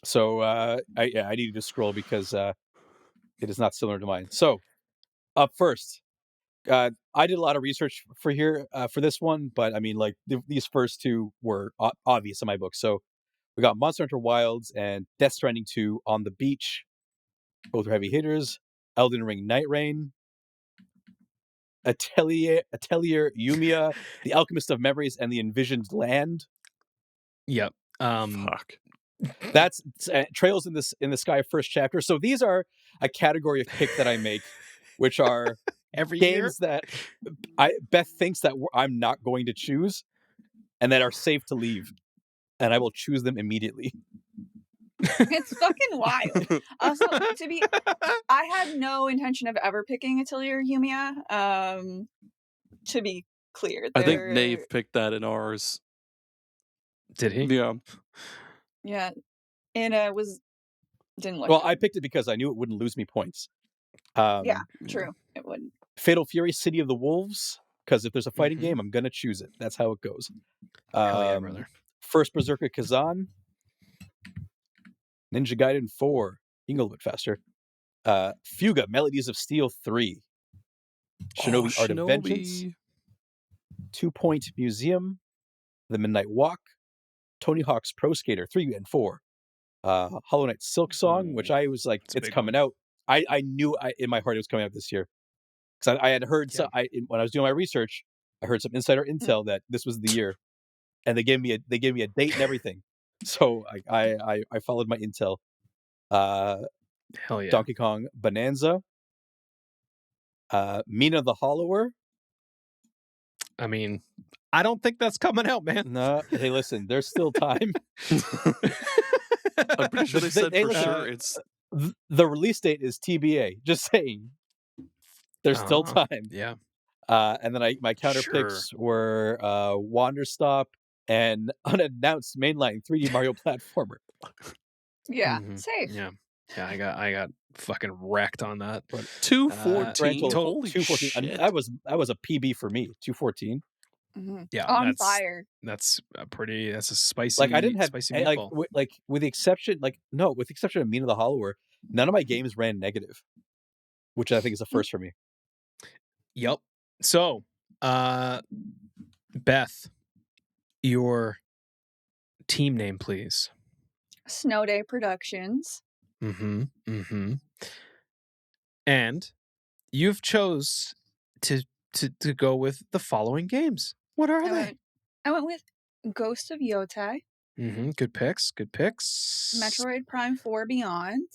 So I needed to scroll because it is not similar to mine. So up first, I did a lot of research for this one, but I mean, like these first two were obvious in my book. So we got Monster Hunter Wilds and Death Stranding 2 on the beach. Both are heavy hitters. Elden Ring Night Rain. Atelier Yumiya, The Alchemist of Memories, and The Envisioned Land. Yep. Fuck. That's Trails in the Sky first chapter. So these are a category of pick that I make, which are Every year. games that Beth thinks that I'm not going to choose, and that are safe to leave, and I will choose them immediately. It's fucking wild. Also, I had no intention of ever picking Atelier Yumiya. To be clear, I think Nave picked that in ours. Did he? Yeah. Yeah, and didn't look. Well, good. I picked it because I knew it wouldn't lose me points. Yeah, true. It wouldn't. Fatal Fury: City of the Wolves, because if there's a fighting Mhm. game, I'm gonna choose it. That's how it goes. Hell yeah, brother. First Berserker Kazan, Ninja Gaiden 4. You can go a little bit faster. Fuga: Melodies of Steel 3. Shinobi: Art of Vengeance. 2 Point Museum, The Midnight Walk, Tony Hawk's Pro Skater 3 and 4. Hollow Knight Silk Song, which I was like, It's a it's big coming out. I knew in my heart it was coming out this year. Because I had heard, when I was doing my research, I heard some insider intel that this was the year. And they gave me a date and everything. So I followed my intel. Hell yeah. Donkey Kong Bonanza, Mina the Hollower. I mean, I don't think that's coming out, man. No, hey, listen, there's still time. I'm pretty sure they said They for listen, sure it's The release date is TBA. Just saying. There's still Uh-huh. time. Yeah. And then my counter picks were Wanderstop and unannounced mainline 3D Mario platformer. Yeah, Mhm. safe. Yeah. Yeah, I got fucking wrecked on that. 214. Grand total, Holy 214. shit. That was a PB for me. 214. Mhm. Yeah, On fire. That's a spicy. Like I didn't have spicy like meatball. with the exception with the exception of Mina the Hollower, none of my games ran negative, which I think is a first for me. Yep. So, Beth, your team name, please. Snow Day Productions. Mm-hmm. Mm-hmm. And you've chose to go with the following games. What are they? I went with Ghost of Yotai, Mm-hmm. Good picks. Good picks. Metroid Prime 4 Beyond,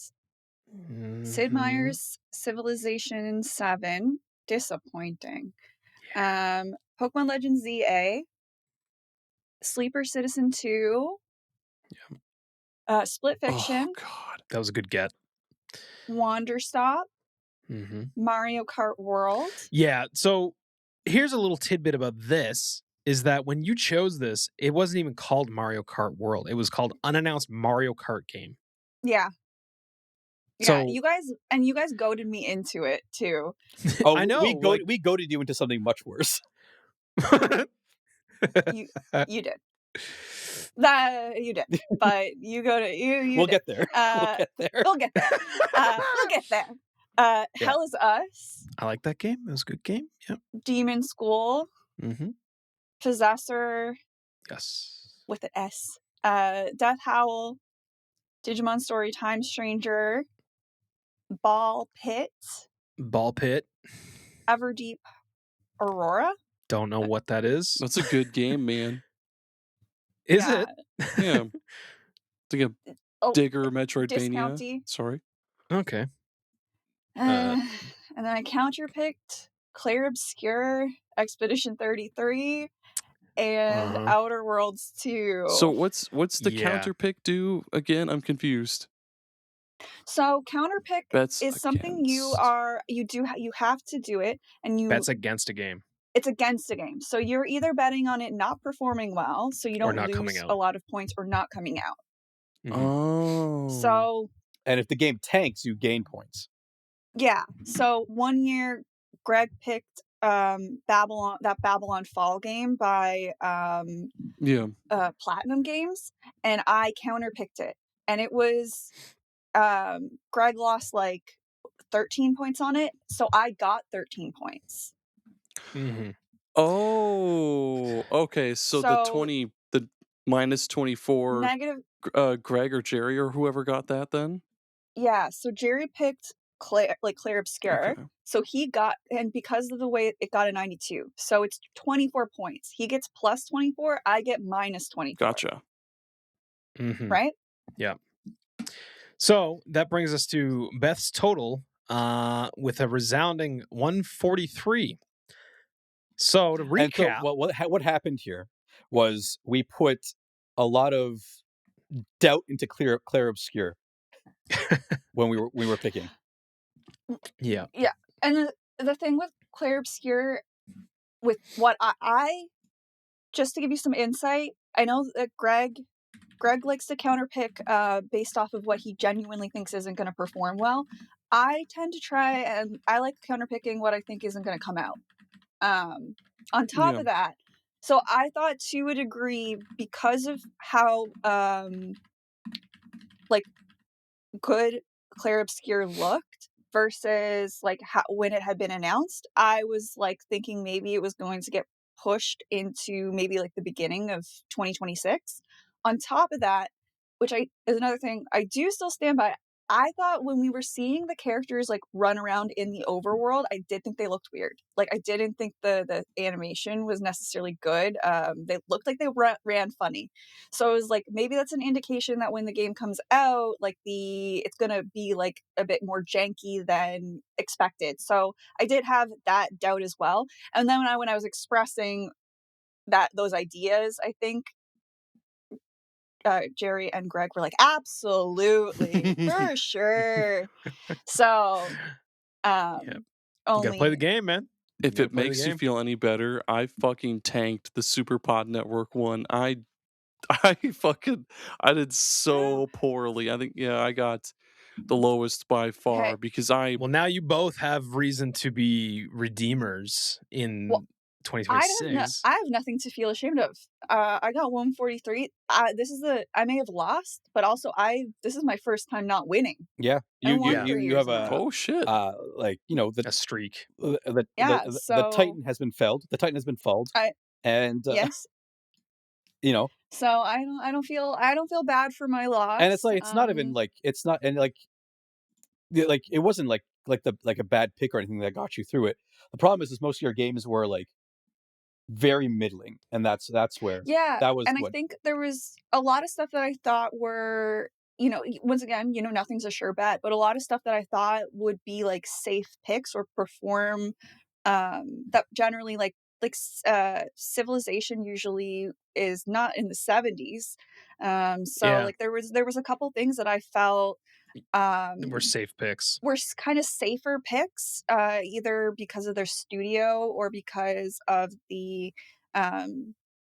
Sid Mhm. Meier's Civilization 7, disappointing. Pokemon Legends ZA, Sleeper Citizen 2, Split Oh Fiction, God. That was a good get. Wanderstop, Mm-hmm. Mario Kart World. Yeah. So here's a little tidbit about this: is that when you chose this, it wasn't even called Mario Kart World. It was called Unannounced Mario Kart Game. Yeah. Yeah, So you guys goaded me into it too. Oh, I know. we goaded you into something much worse. You did. That you did. But you go to you We'll did. get there. We'll get there. We'll get there. We'll get there. Yeah. Hell is Us, I like that game. It was a good game. Yep. Demon School, Mm-hmm. Possessor Yes. with an S, Death Howl, Digimon Story Time Stranger, Ball Pit, Ball Pit. Everdeep Aurora. Don't know what that is. That's a good game, man. Is Yeah. it? Yeah. It's like a Oh, Digger Metroidvania. Discounty. Sorry. Okay. And then I counterpicked Claire Obscure, Expedition 33, and Uh-huh. Outer Worlds 2. So what's the Yeah. counter pick do again? I'm confused. So counterpick Bets is something you have to do it, and Bets against a game. it's against a game. So you're either betting on it not performing well, so you Or don't not coming lose out. a lot of points, or not coming out. Mhm. Oh. So And if the game tanks, you gain points. yeah. So 1 year, Greg picked Babylon Fall game by Yeah. Platinum Games, and I counterpicked it, and it was Greg lost like 13 points on it, so I got 13 points. Mm-hmm. Oh. Okay. So the minus 24. Negative. Greg or Jerry or whoever got that then. Yeah. So Jerry picked Claire Obscure. Okay. So he got, and because of the way it got a 92, so it's 24 points. He gets plus 24. I get minus 24. Gotcha. Mm-hmm. Right? Yeah. So that brings us to Beth's total with a resounding 143. So to And so recap, what happened here was we put a lot of doubt into Claire Obscure when we were picking. yeah. Yeah. And the thing with Claire Obscure, with what I just to give you some insight, I know that Greg likes to counterpick based off of what he genuinely thinks isn't going to perform well. I tend to try, and I like counterpicking what I think isn't going to come out. On top of that, so I thought to a degree, because of how like good Claire Obscure looked versus like when it had been announced, I was like thinking maybe it was going to get pushed into maybe like the beginning of 2026. On top of that, which is another thing I do still stand by, I thought when we were seeing the characters like run around in the overworld, I did think they looked weird. Like I didn't think the animation was necessarily good. They looked like they ran funny. So it was like maybe that's an indication that when the game comes out, like it's gonna be like a bit more janky than expected. So I did have that doubt as well. And then when I was expressing those ideas, I think Jerry and Greg were like, absolutely, for sure. So, You gotta play the game, man. If it makes you feel any better, I fucking tanked the Super Pod Network one. I did so poorly. I think I got the lowest by far Okay. because Well, now you both have reason to be redeemers in 2026. I have nothing to feel ashamed of. I got 143. I may have lost, but also this is my first time not winning. Yeah, you have a oh shit, like a streak. The so Titan has been felled. The Titan has been felled. And yes, So I don't feel bad for my loss. And it's like it's not even like it's not and like it wasn't like a bad pick or anything that got you through it. The problem is most of your games were like very middling, and that's where that was. And I think there was a lot of stuff that I thought were, once again, nothing's a sure bet, but a lot of stuff that I thought would be like safe picks or perform that generally like Civilization usually is not in the 70s. So Yeah. like there was a couple things that I felt We're safe picks. were kind of safer picks, either because of their studio or because of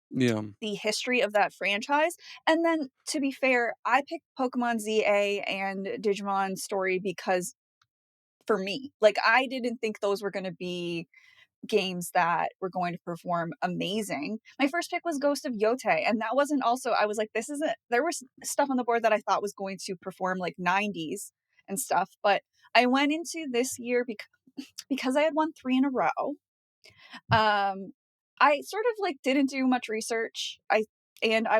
Yeah. the history of that franchise. And then, to be fair, I picked Pokemon ZA and Digimon Story because, for me, like, I didn't think those were going to be games that were going to perform amazing. My first pick was Ghost of Yotei, and that wasn't also, I was like, this isn't, there was stuff on the board that I thought was going to perform like 90s and stuff, but I went into this year because I had won 3 in a row. I sort of like didn't do much research. I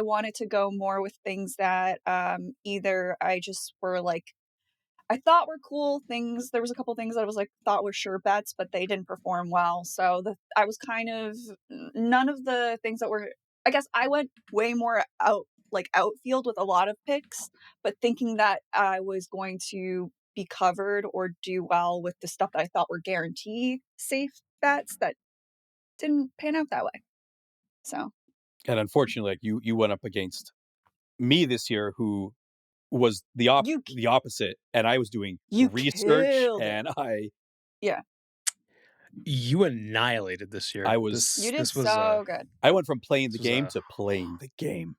wanted to go more with things that either I just were like I thought were cool things. There was a couple things that I was like thought were sure bets, but they didn't perform well. So I was kind of none of the things that were. I guess I went way more outfield with a lot of picks, but thinking that I was going to be covered or do well with the stuff that I thought were guarantee safe bets that didn't pan out that way. So And unfortunately, like you went up against me this year, who was the opposite, and I was doing you research, killed it. and You annihilated this year. I was- You did this was so good. I went from playing the This was game a- to playing the game.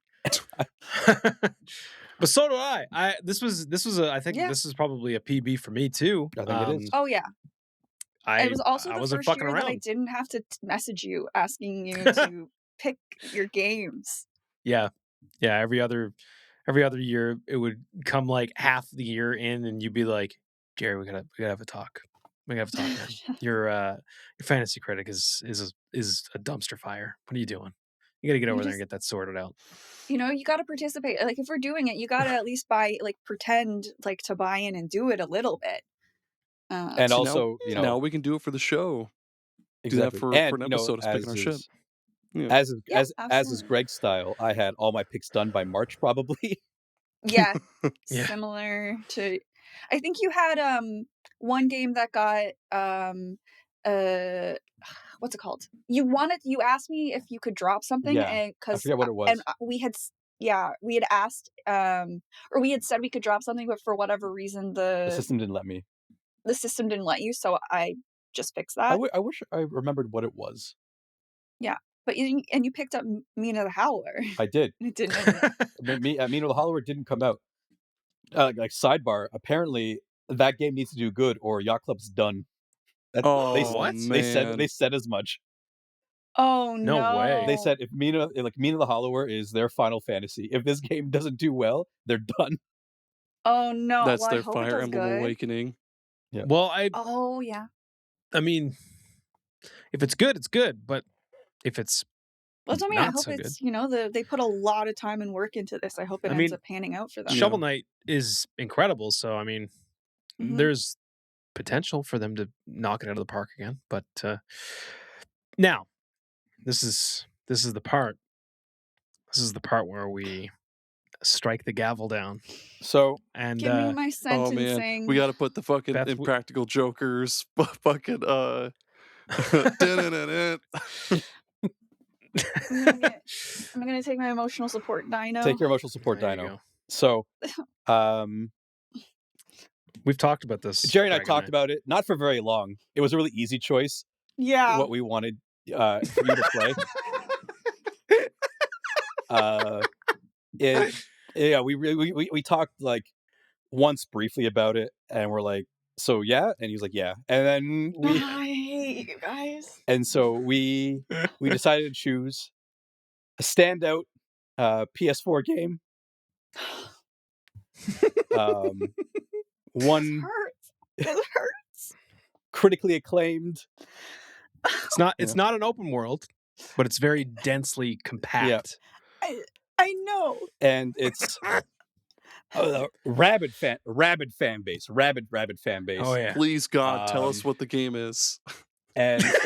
But so do I. This was I think Yeah. this is probably a PB for me too. I think it is. Oh yeah. It was also the wasn't first fucking year that I around. didn't have to message you asking you to pick your games. Yeah. Every other year it would come like half the year in, and you'd be like, Jerry, we gotta have a talk. We gotta have a talk, man. Your fantasy critic is a dumpster fire. What are you doing? You gotta get over there and get that sorted out. You got to participate. Like if we're doing it, you got to at least pretend like to buy in and do it a little bit. And See, also, now we can do it for the show. exactly. Do that for an episode, is picking our shit. Yeah. As Yeah, is absolutely. Greg's style, I had all my picks done by March, probably. Yeah, Yeah. similar to. I think you had one game that got what's it called? You asked me if you could drop something, Yeah, and I forget what it was. and we had asked or we had said we could drop something, but for whatever reason The system didn't let me. the system didn't let you, so I just fixed I that. wish I remembered what it was. But you picked up Mina the Howler. I did. It didn't. Mina the Hollower didn't come out. Like sidebar, apparently that game needs to do good, or Yacht Club's done. What? Man. They said as much. Oh no! No way. They said if Mina the Hollower is their Final Fantasy, if this game doesn't do well, they're done. Oh no! That's Well, I their hope it Fire does Emblem good. Awakening. Yeah. Well, Oh yeah. I mean, if it's good, it's good. But if it's Well, I mean, I not hope so good. it's they put a lot of time and work into this. I hope it ends up panning out for them. Yeah. Shovel Knight is incredible. So I mean, Mhm. there's potential for them to knock it out of the park again. But now, this is the part. This is the part where we strike the gavel down. So And Give me my Oh sentencing. man, we got to put the fucking Beth, Impractical Jokers fucking dun-dun-dun-dun. I'm gonna take my emotional support dino. take your emotional support there you dino. go. So, We've talked about this. Jerry and I Greg talked about it, not for very long. It was a really easy choice. Yeah. What we wanted for you to play. We talked like once briefly about it, and we're like, so yeah, and he was like, yeah, and then I hate you guys. and so we decided to choose a standout PS4 game. One It hurts. critically acclaimed. It's not an open world, but it's very densely compact. I know. And it's rabid fan base. Oh yeah. Please God, tell us what the game is. And so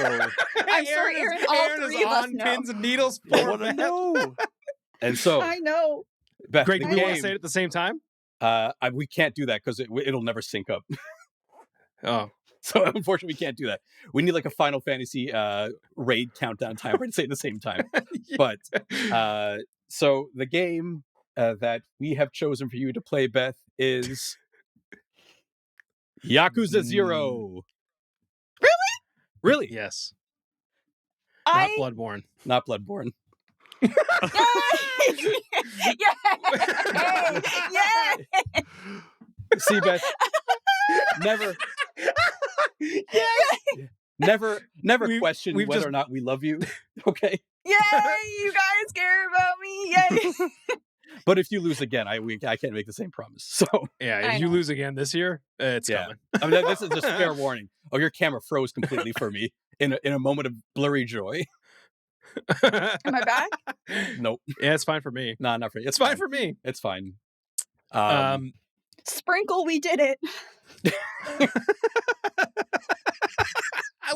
I'm sorry, Aaron. All three of us on know. pins and needles. I For want to Beth. know. and so I know. Beth, Greg, the do we want to game, say it at the same time? we can't do that because it'll never sync up. Oh, So unfortunately, we can't do that. We need like a Final Fantasy raid countdown timer to say at the same time. But so the game that we have chosen for you to play, Beth, is Yakuza 0. Really? Yes. Not I Bloodborne. Not Bloodborne. Yay! Yay! Yay! See, Beth, never never question we've whether just- or not we love you. Okay. Yay! You guys care about me. Yay! But if you lose again, I can't make the same promise. So Yeah, I if you know. lose again this year, it's Yeah. coming. I mean, this is just fair warning. Oh, your camera froze completely for me in a moment of blurry joy. Am I back? Nope. Yeah, it's fine for me. Nah, not for you. It's fine for me. It's fine. Sprinkle, we did it.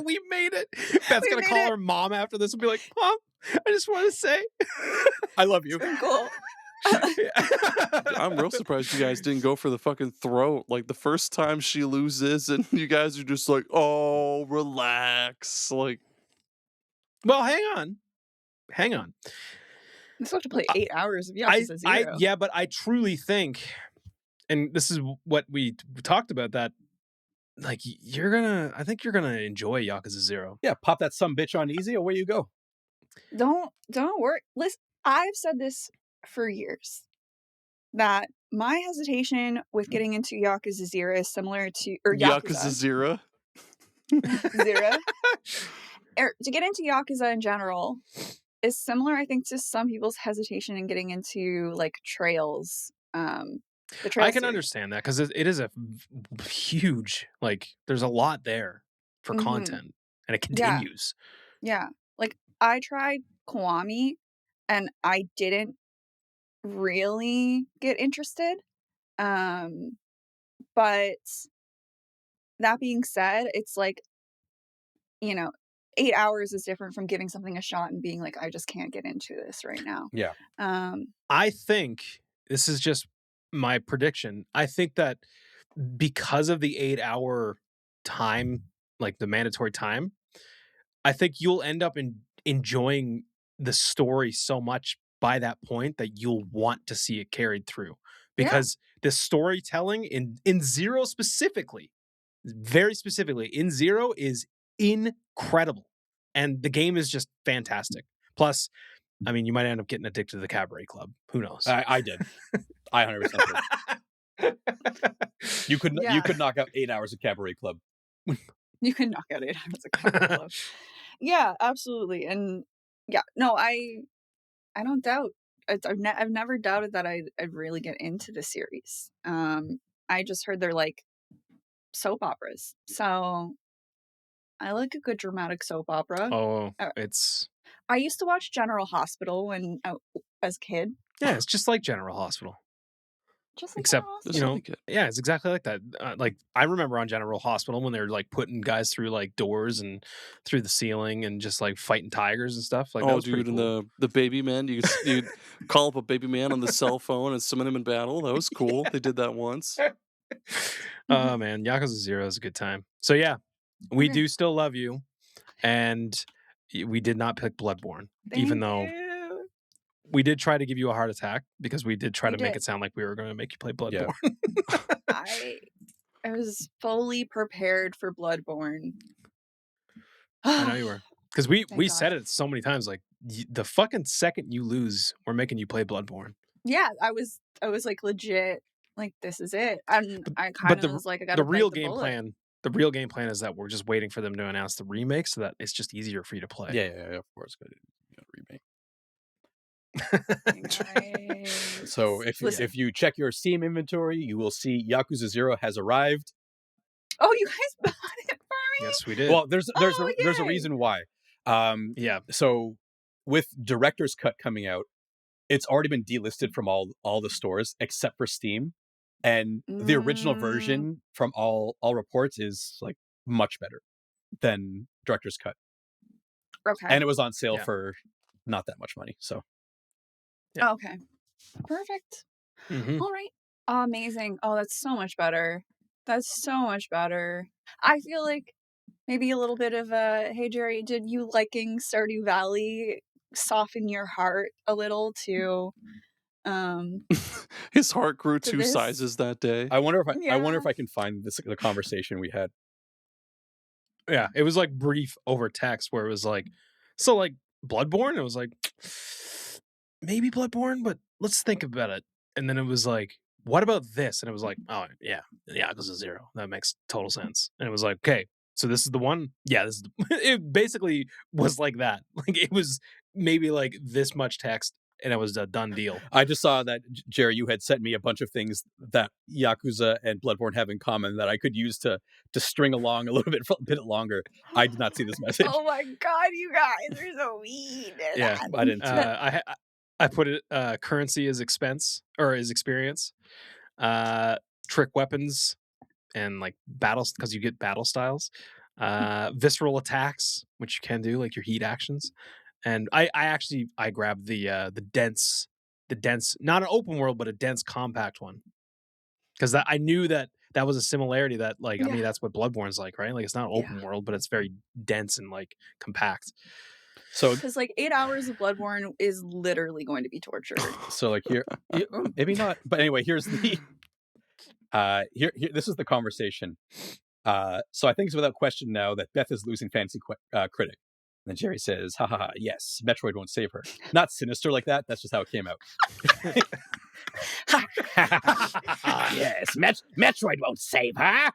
We made it. Beth's We gonna made call it. her mom after this and be like, "Mom, I just want to say, I love you. Sprinkle. I'm real surprised you guys didn't go for the fucking throat. Like the first time she loses, and you guys are just like, "Oh, relax." Like, Well, hang on. I'm supposed to play 8 hours of Yakuza 0. Yeah, but I truly think, and this is what we talked about, that like I think you're gonna enjoy Yakuza 0. Yeah, pop that sumbitch on easy, away you go. Don't worry. Listen, I've said this for years that my hesitation with getting into Yakuza 0 is similar to Yakuza Zero. 0 to get into Yakuza in general is similar, I think, to some people's hesitation in getting into like Trails. The Trails I can series. understand that because it is a huge, like, there's a lot there for Mhm. content, and it Yeah. continues. Yeah, like I tried Kiwami, and I didn't really get interested. But that being said, it's like, 8 hours is different from giving something a shot and being like, I just can't get into this right now. Yeah. I think this is just my prediction. I think that because of the 8-hour time, like the mandatory time, I think you'll end up enjoying the story so much by that point that you'll want to see it carried through. Because the storytelling in Zero specifically, very specifically, in Zero is incredible. And the game is just fantastic. Plus, I mean, you might end up getting addicted to the Cabaret Club. Who knows? I did. I 100% did. You could Yeah. you could knock out 8 hours of Cabaret Club. You can knock out 8 hours of Cabaret Club. Yeah, absolutely. And yeah, no, I don't doubt. I've never doubted that I'd really get into the series. I just heard they're like soap operas, so I like a good dramatic soap opera. Oh, it's I used to watch General Hospital when as a kid, it's just like General Hospital. just like Except, General Just Hospital. like it. Yeah, it's exactly like that. Like I remember on General Hospital when they're like putting guys through like doors and through the ceiling and just like fighting tigers and stuff. Like that Oh, was pretty dude, cool. and the baby man. You'd call up a baby man on the cell phone and summon him in battle. That was cool. They did that once. Oh man, Yakuza 0 is a good time. So yeah, we Okay. do still love you, and we did not pick Bloodborne, even Thank though you. we did try to give you a heart attack because we did try We to make did. it sound like we were going to make you play Bloodborne. I was fully prepared for Bloodborne. I know you were, because we Thank said God. it so many times. Like the fucking second you lose, we're making you play Bloodborne. Yeah, I was like legit. Like, this is it. And I kind But of the was like, I gotta the real bite the game bullet. plan. The real game plan is that we're just waiting for them to announce the remake so that it's just easier for you to play. Yeah, of course. Remake. Nice. So Listen. if you check your Steam inventory, you will see Yakuza 0 has arrived. Oh, you guys bought it for me? Yes, we did. Well, there's Oh, a yay. reason why. Yeah. So with Director's Cut coming out, it's already been delisted from all the stores except for Steam, and the original version from all reports is like much better than Director's Cut, Okay. and it was on sale Yeah. for not that much money. So Yeah. Okay. Perfect. Mhm. All right. Amazing. Oh, that's so much better. That's so much better. I feel like maybe a little bit of a, hey Jerry, did you liking Stardew Valley soften your heart a little to His heart grew to 2 this? sizes that day. I wonder Yeah. if I can find the conversation we had. Yeah, it was like brief over text where it was like, so like Bloodborne. It was like maybe Bloodborne, but let's think about it. And then it was like, what about this? And it was like, oh yeah, Yakuza 0. That makes total sense. And it was like, okay, so this is the one. Yeah, this is. It basically was like that. Like it was maybe like this much text, and it was a done deal. I just saw that, Jerry, you had sent me a bunch of things that Yakuza and Bloodborne have in common that I could use to string along a little bit longer. I did not see this message. Oh my god, you guys are so mean. Yeah, I didn't see it. I put it currency is expense or is experience, trick weapons, and like battles because you get battle styles, visceral attacks which you can do like your heat actions, and I grabbed the dense not an open world but a dense compact one because I knew that was a similarity that like I mean Yeah. that's what Bloodborne's like, right? Like it's not open world but it's very dense and like compact. So Because like 8 hours of Bloodborne is literally going to be torture. So like here, maybe not. But anyway, here's the here. This is the conversation. So I think it's without question now that Beth is losing Fantasy Critic. And then Jerry says, "Ha ha ha! Yes, Metroid won't save her. Not sinister like that. That's just how it came out." Yes, Metroid won't save her.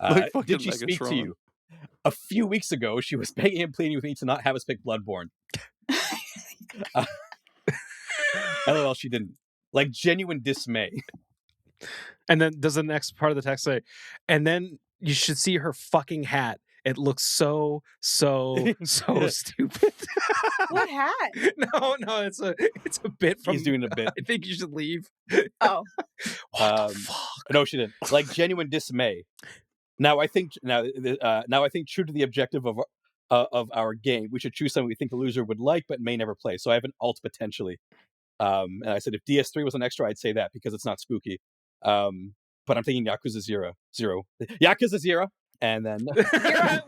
Like fucking Did she speak to Megatron. you? A few weeks ago, she was begging and pleading with me to not have us pick Bloodborne. LOL, she didn't. Like genuine dismay. And then does the next part of the text say, and then you should see her fucking hat. It looks so stupid. What hat? No, it's a bit from. He's doing a bit. I think you should leave. Oh. What the fuck? No, she didn't. Like genuine dismay. Now I think true to the objective of our game, we should choose something we think the loser would like but may never play. So I have an alt potentially. And I said if DS3 was an extra, I'd say that because it's not spooky. But I'm thinking Yakuza 0. Yakuza 0. And then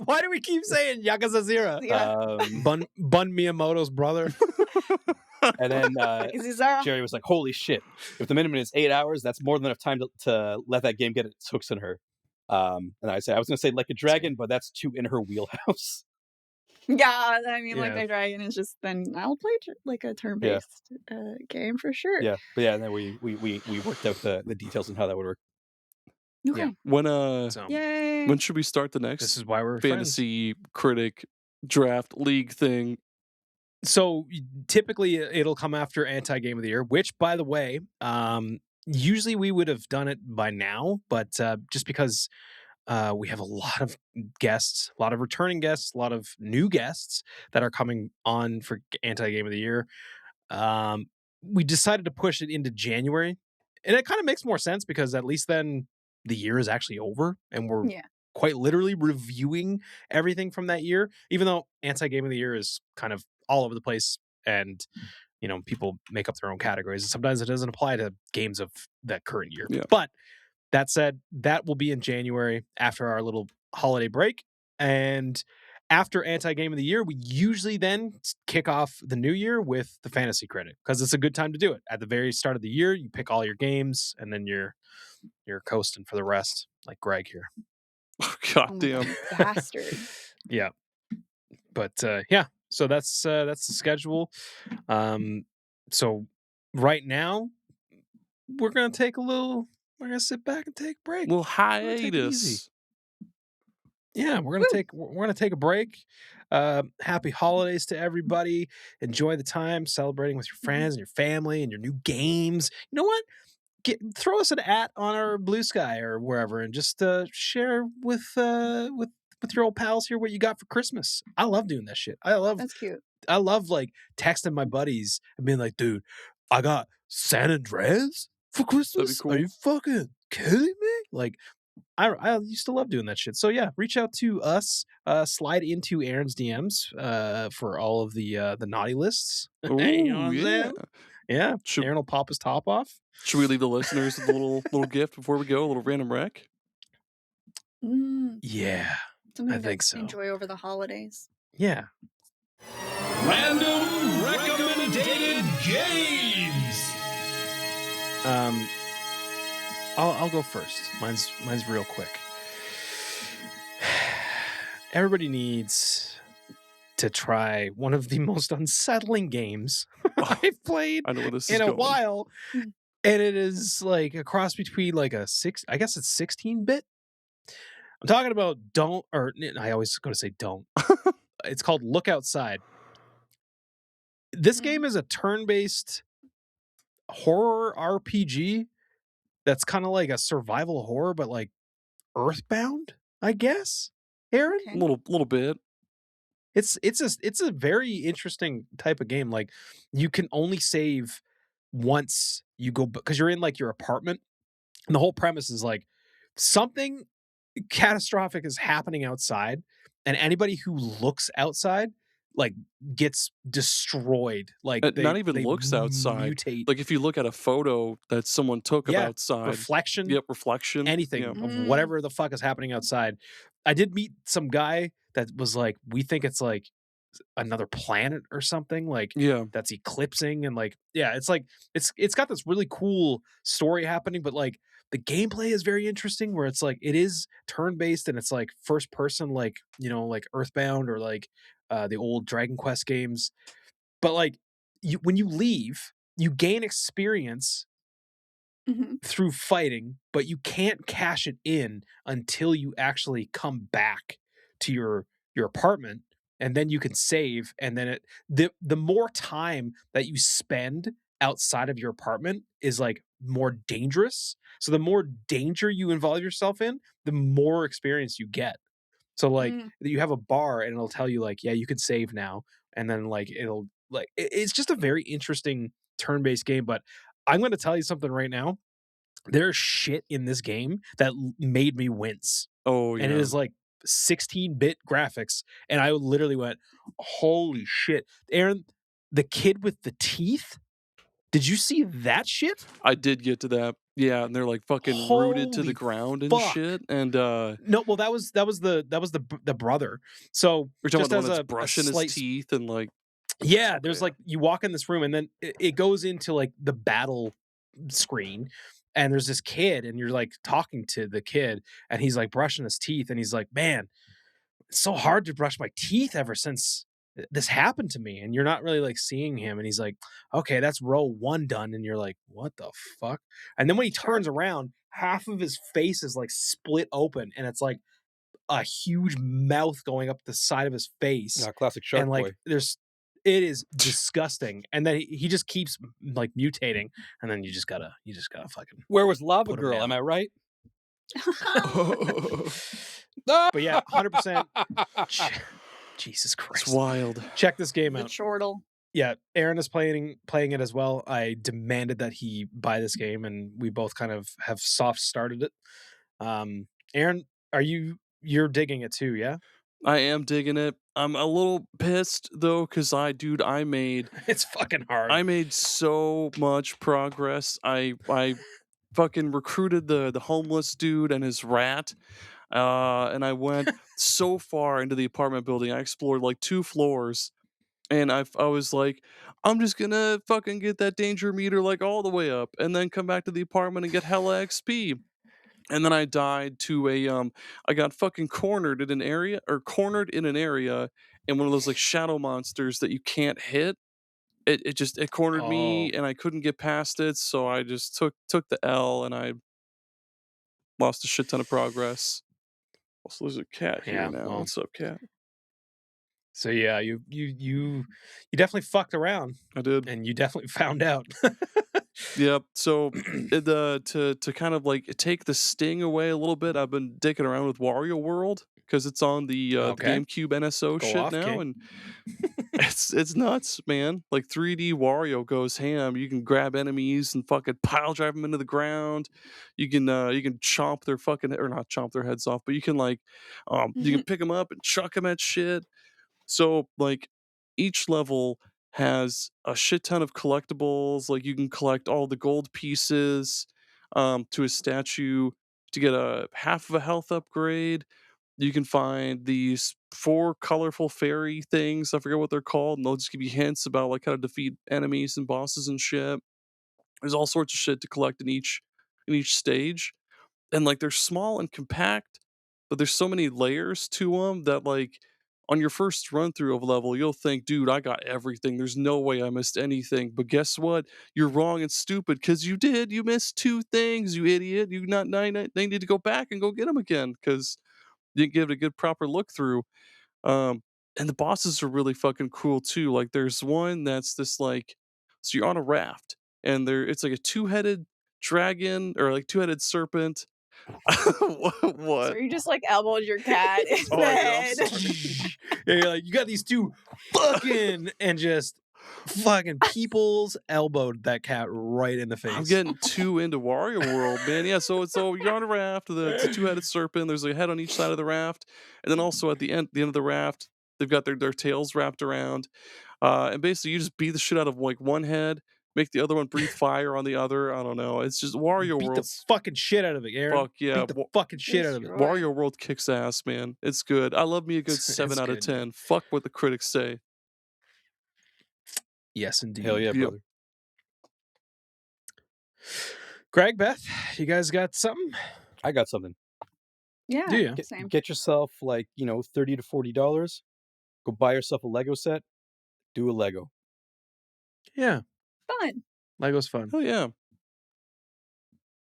why do we keep saying Yakuza 0? Yeah. Bun Miyamoto's brother. And then Jerry was like, "Holy shit! If the minimum is 8 hours, that's more than enough time to let that game get its hooks in her." And I said I was going to say Like a Dragon, but that's too in her wheelhouse. Yeah, I mean, Yeah. Like a Dragon is just then I'll play like a turn-based game for sure. Yeah, but yeah, and then we worked out the details on how that would work. Okay. Yeah. When So, Yay. when should we start the next this is why we're Fantasy Critic draft league thing? So typically it'll come after anti-game of the year, which by the way, usually we would have done it by now, but just because we have a lot of guests, a lot of returning guests, a lot of new guests that are coming on for anti-game of the year, we decided to push it into January, and it kind of makes more sense because at least then the year is actually over and we're quite literally reviewing everything from that year, even though anti-game of the year is kind of all over the place and people make up their own categories and sometimes it doesn't apply to games of that current year. But that said, that will be in January after our little holiday break, and after anti-game of the year we usually then kick off the new year with the Fantasy Critic because it's a good time to do it. At the very start of the year you pick all your games and then you're coasting for the rest, like Greg here. Oh, God damn. Bastard. Yeah. But so that's the schedule. So right now we're gonna sit back and take a break. Little take it easy. hiatus. Yeah, we're gonna take a break. Happy holidays to everybody. Enjoy the time celebrating with your friends and your family and your new games. You know what? Throw us an @ on our Blue Sky or wherever, and just share with your old pals here what you got for Christmas. I love doing that shit. That's cute. I love like texting my buddies and being like, dude, I got San Andreas for Christmas. cool. Are you fucking kidding me? Like, I used to love doing that shit. So yeah, reach out to us. Slide into Aaron's DMs for all of the naughty lists. Ooh, You know what I'm yeah. saying? Yeah, Should, Aaron will pop his top off. should we leave the listeners with a little gift before we go? A little random rec? Yeah, I Something to think so. enjoy over the holidays. Yeah. Random recommended games. I'll go first. Mine's real quick. Everybody needs to try one of the most unsettling games I've played I know where this in is a going. while, Mm. and it is like a cross between like a I guess it's 16-bit. I'm talking about I always going to say don't. It's called Look Outside. This Mm. game is a turn-based horror RPG that's kind of like a survival horror, but like Earthbound, I guess. Aaron, A Okay. little bit. it's a very interesting type of game. Like you can only save once you go because you're in like your apartment, and the whole premise is like something catastrophic is happening outside, and anybody who looks outside like gets destroyed. Like Not they even looks outside. mutate. Like if you look at a photo that someone took of Yeah, outside, reflection. yep, reflection, Anything yeah. of Mm. whatever the fuck is happening outside. I did meet some guy that was like, we think it's like another planet or something like Yeah. that's eclipsing, and like it's like it's got this really cool story happening, but like the gameplay is very interesting where it's like it is turn-based and it's like first person, like like Earthbound or like the old Dragon Quest games, but like when you leave you gain experience Mhm. through fighting, but you can't cash it in until you actually come back to your apartment, and then you can save, and then the more time that you spend outside of your apartment is like more dangerous. So the more danger you involve yourself in, the more experience you get. So like Mm. you have a bar and it'll tell you like, yeah, you can save now, and then like it'll like it's just a very interesting turn-based game, but I'm going to tell you something right now. There's shit in this game that made me wince. Oh And it yeah. is like 16-bit graphics. And I literally went, holy shit. Aaron, the kid with the teeth, did you see that shit? I did get to that. Yeah, and they're like fucking rooted to the Holy ground and fuck. shit. And No, well, that was the brother. So we're talking just about the as one that's a brushing his slight teeth and like yeah, okay. there's like you walk in this room and then it goes into like the battle screen, and there's this kid and you're like talking to the kid and he's like brushing his teeth and he's like, man, it's so hard to brush my teeth ever since this happened to me, and you're not really like seeing him, and he's like, okay, that's row 1 done, and you're like, what the fuck? And then when he turns around, half of his face is like split open and it's like a huge mouth going up the side of his face, Classic Shark and like Boy. it is disgusting, and then he just keeps like mutating, and then you just gotta fucking Where was Lava put him Girl? down. Am I right? But yeah, 100%. Jesus It's Christ, wild. check this game The out. chortle. Yeah, Aaron is playing it as well. I demanded that he buy this game, and we both kind of have soft started it. Aaron, you're digging it too? Yeah. I am digging it. I'm a little pissed though, because I made It's fucking hard. I made so much progress. I fucking recruited the homeless dude and his rat. And I went so far into the apartment building. I explored like 2 floors, and I was like, I'm just gonna fucking get that danger meter like all the way up, and then come back to the apartment and get hella XP. And then I died to I got fucking cornered in an area in one of those like shadow monsters that you can't hit. It cornered Oh, me and I couldn't get past it, so I just took the L and I lost a shit ton of progress. Also, there's a cat here yeah. now. Well, What's up, cat? so yeah, you definitely fucked around, I did. and you definitely found out. Yep. So to kind of like take the sting away a little bit, I've been dicking around with Wario World because it's on the Okay. GameCube NSO Go shit off, now, King. and it's nuts, man. Like 3D Wario goes ham. You can grab enemies and fucking pile drive them into the ground. You can chomp their fucking, or not chomp their heads off, but you can like you can pick them up and chuck them at shit. So like each level has a shit ton of collectibles. Like you can collect all the gold pieces to a statue to get a half of a health upgrade. You can find these 4 colorful fairy things. I forget what they're called, and they'll just give you hints about like how to defeat enemies and bosses and shit. There's all sorts of shit to collect in each stage, and like they're small and compact, but there's so many layers to them that like on your first run through of a level, you'll think, dude, I got everything. There's no way I missed anything. But guess what? You're wrong and stupid because you did. You missed 2 things, you idiot. You not they need to go back and go get them again because you didn't give it a good proper look through. And the bosses are really fucking cool too. Like there's one that's this like, so you're on a raft and it's like a 2-headed dragon or like 2-headed serpent. So What? you just like elbowed your cat in Oh, the I did. head. I'm sorry. Yeah, you're like, you got these 2 fucking and just fucking people's elbowed that cat right in the face. I'm getting too into Wario World, man. Yeah, so you're on a raft. It's a 2-headed serpent. There's a head on each side of the raft, and then also at the end of the raft, they've got their tails wrapped around. And basically, you just beat the shit out of like one head, make the other one breathe fire on the other. I don't know. It's just Wario Beat World. the fucking shit out of it, Aaron. Fuck yeah. Beat the fucking shit out of it. Destroy. Wario World kicks ass, man. It's good. I love me a good It's 7 out of good. 10. Fuck what the critics say. Yes, indeed. Hell yeah, Yep. brother. Greg, Beth, you guys got something? I got something. Yeah, Do you? same. Get yourself like, $30 to $40. Go buy yourself a Lego set. Do a Lego. Yeah, Fun. Lego's fun. Oh yeah. Yeah,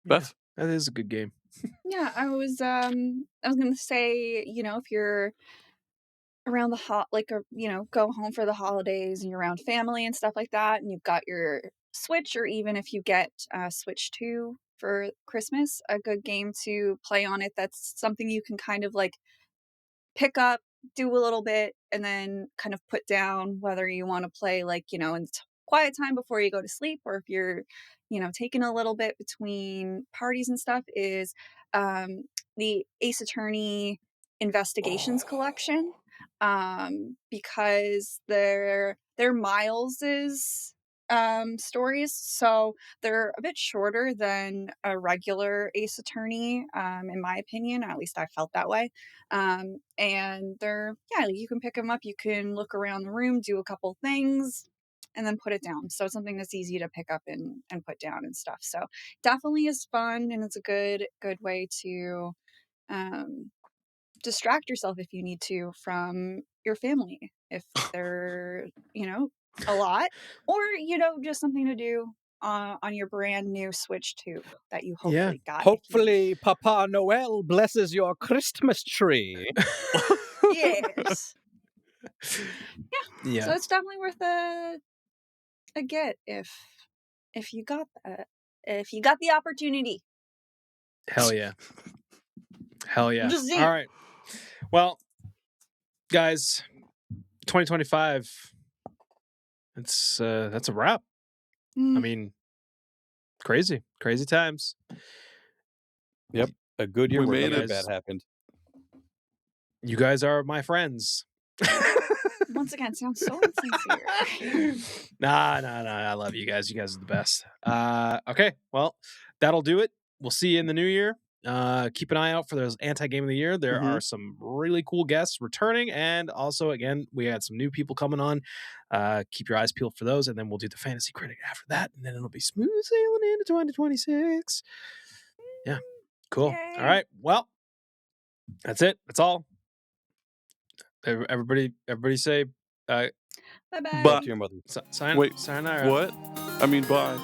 Beth? that is a good game. Yeah, I was gonna say, if you're around go home for the holidays and you're around family and stuff like that, and you've got your Switch, or even if you get Switch 2 for Christmas, a good game to play on it. That's something you can kind of like pick up, do a little bit, and then kind of put down, whether you want to play like, in quiet time before you go to sleep, or if you're, taking a little bit between parties and stuff, is the Ace Attorney Investigations collection. Because they're Miles's stories, so they're a bit shorter than a regular Ace Attorney, in my opinion. At least I felt that way. And you can pick them up, you can look around the room, do a couple things, and then put it down. So it's something that's easy to pick up and put down and stuff. So definitely is fun, and it's a good way to distract yourself if you need to from your family, if they're a lot, or just something to do on your brand new Switch 2 that you hopefully got. Hopefully, Papa Noel blesses your Christmas tree. Yes. Yeah. So it's definitely worth a get if you got that, if you got the opportunity. Hell yeah. Hell yeah. Just saying. All right. Well, guys, 2025. That's a wrap. I mean, crazy times. Yep. A good year We where made nothing it. bad happened. You guys are my friends. Once again, sounds so insincere. Nah. I love you guys. You guys are the best. Okay. Well, that'll do it. We'll see you in the new year. Keep an eye out for those anti-game of the year. There are some really cool guests returning, and also again we had some new people coming on. Keep your eyes peeled for those, and then we'll do the fantasy critic after that, and then it'll be smooth sailing into 2026. Yeah, cool. Yay. All right, well, that's it. That's all. Everybody say Bye-bye. But To your mother. sign. wait, sayonara. what? I mean, bye.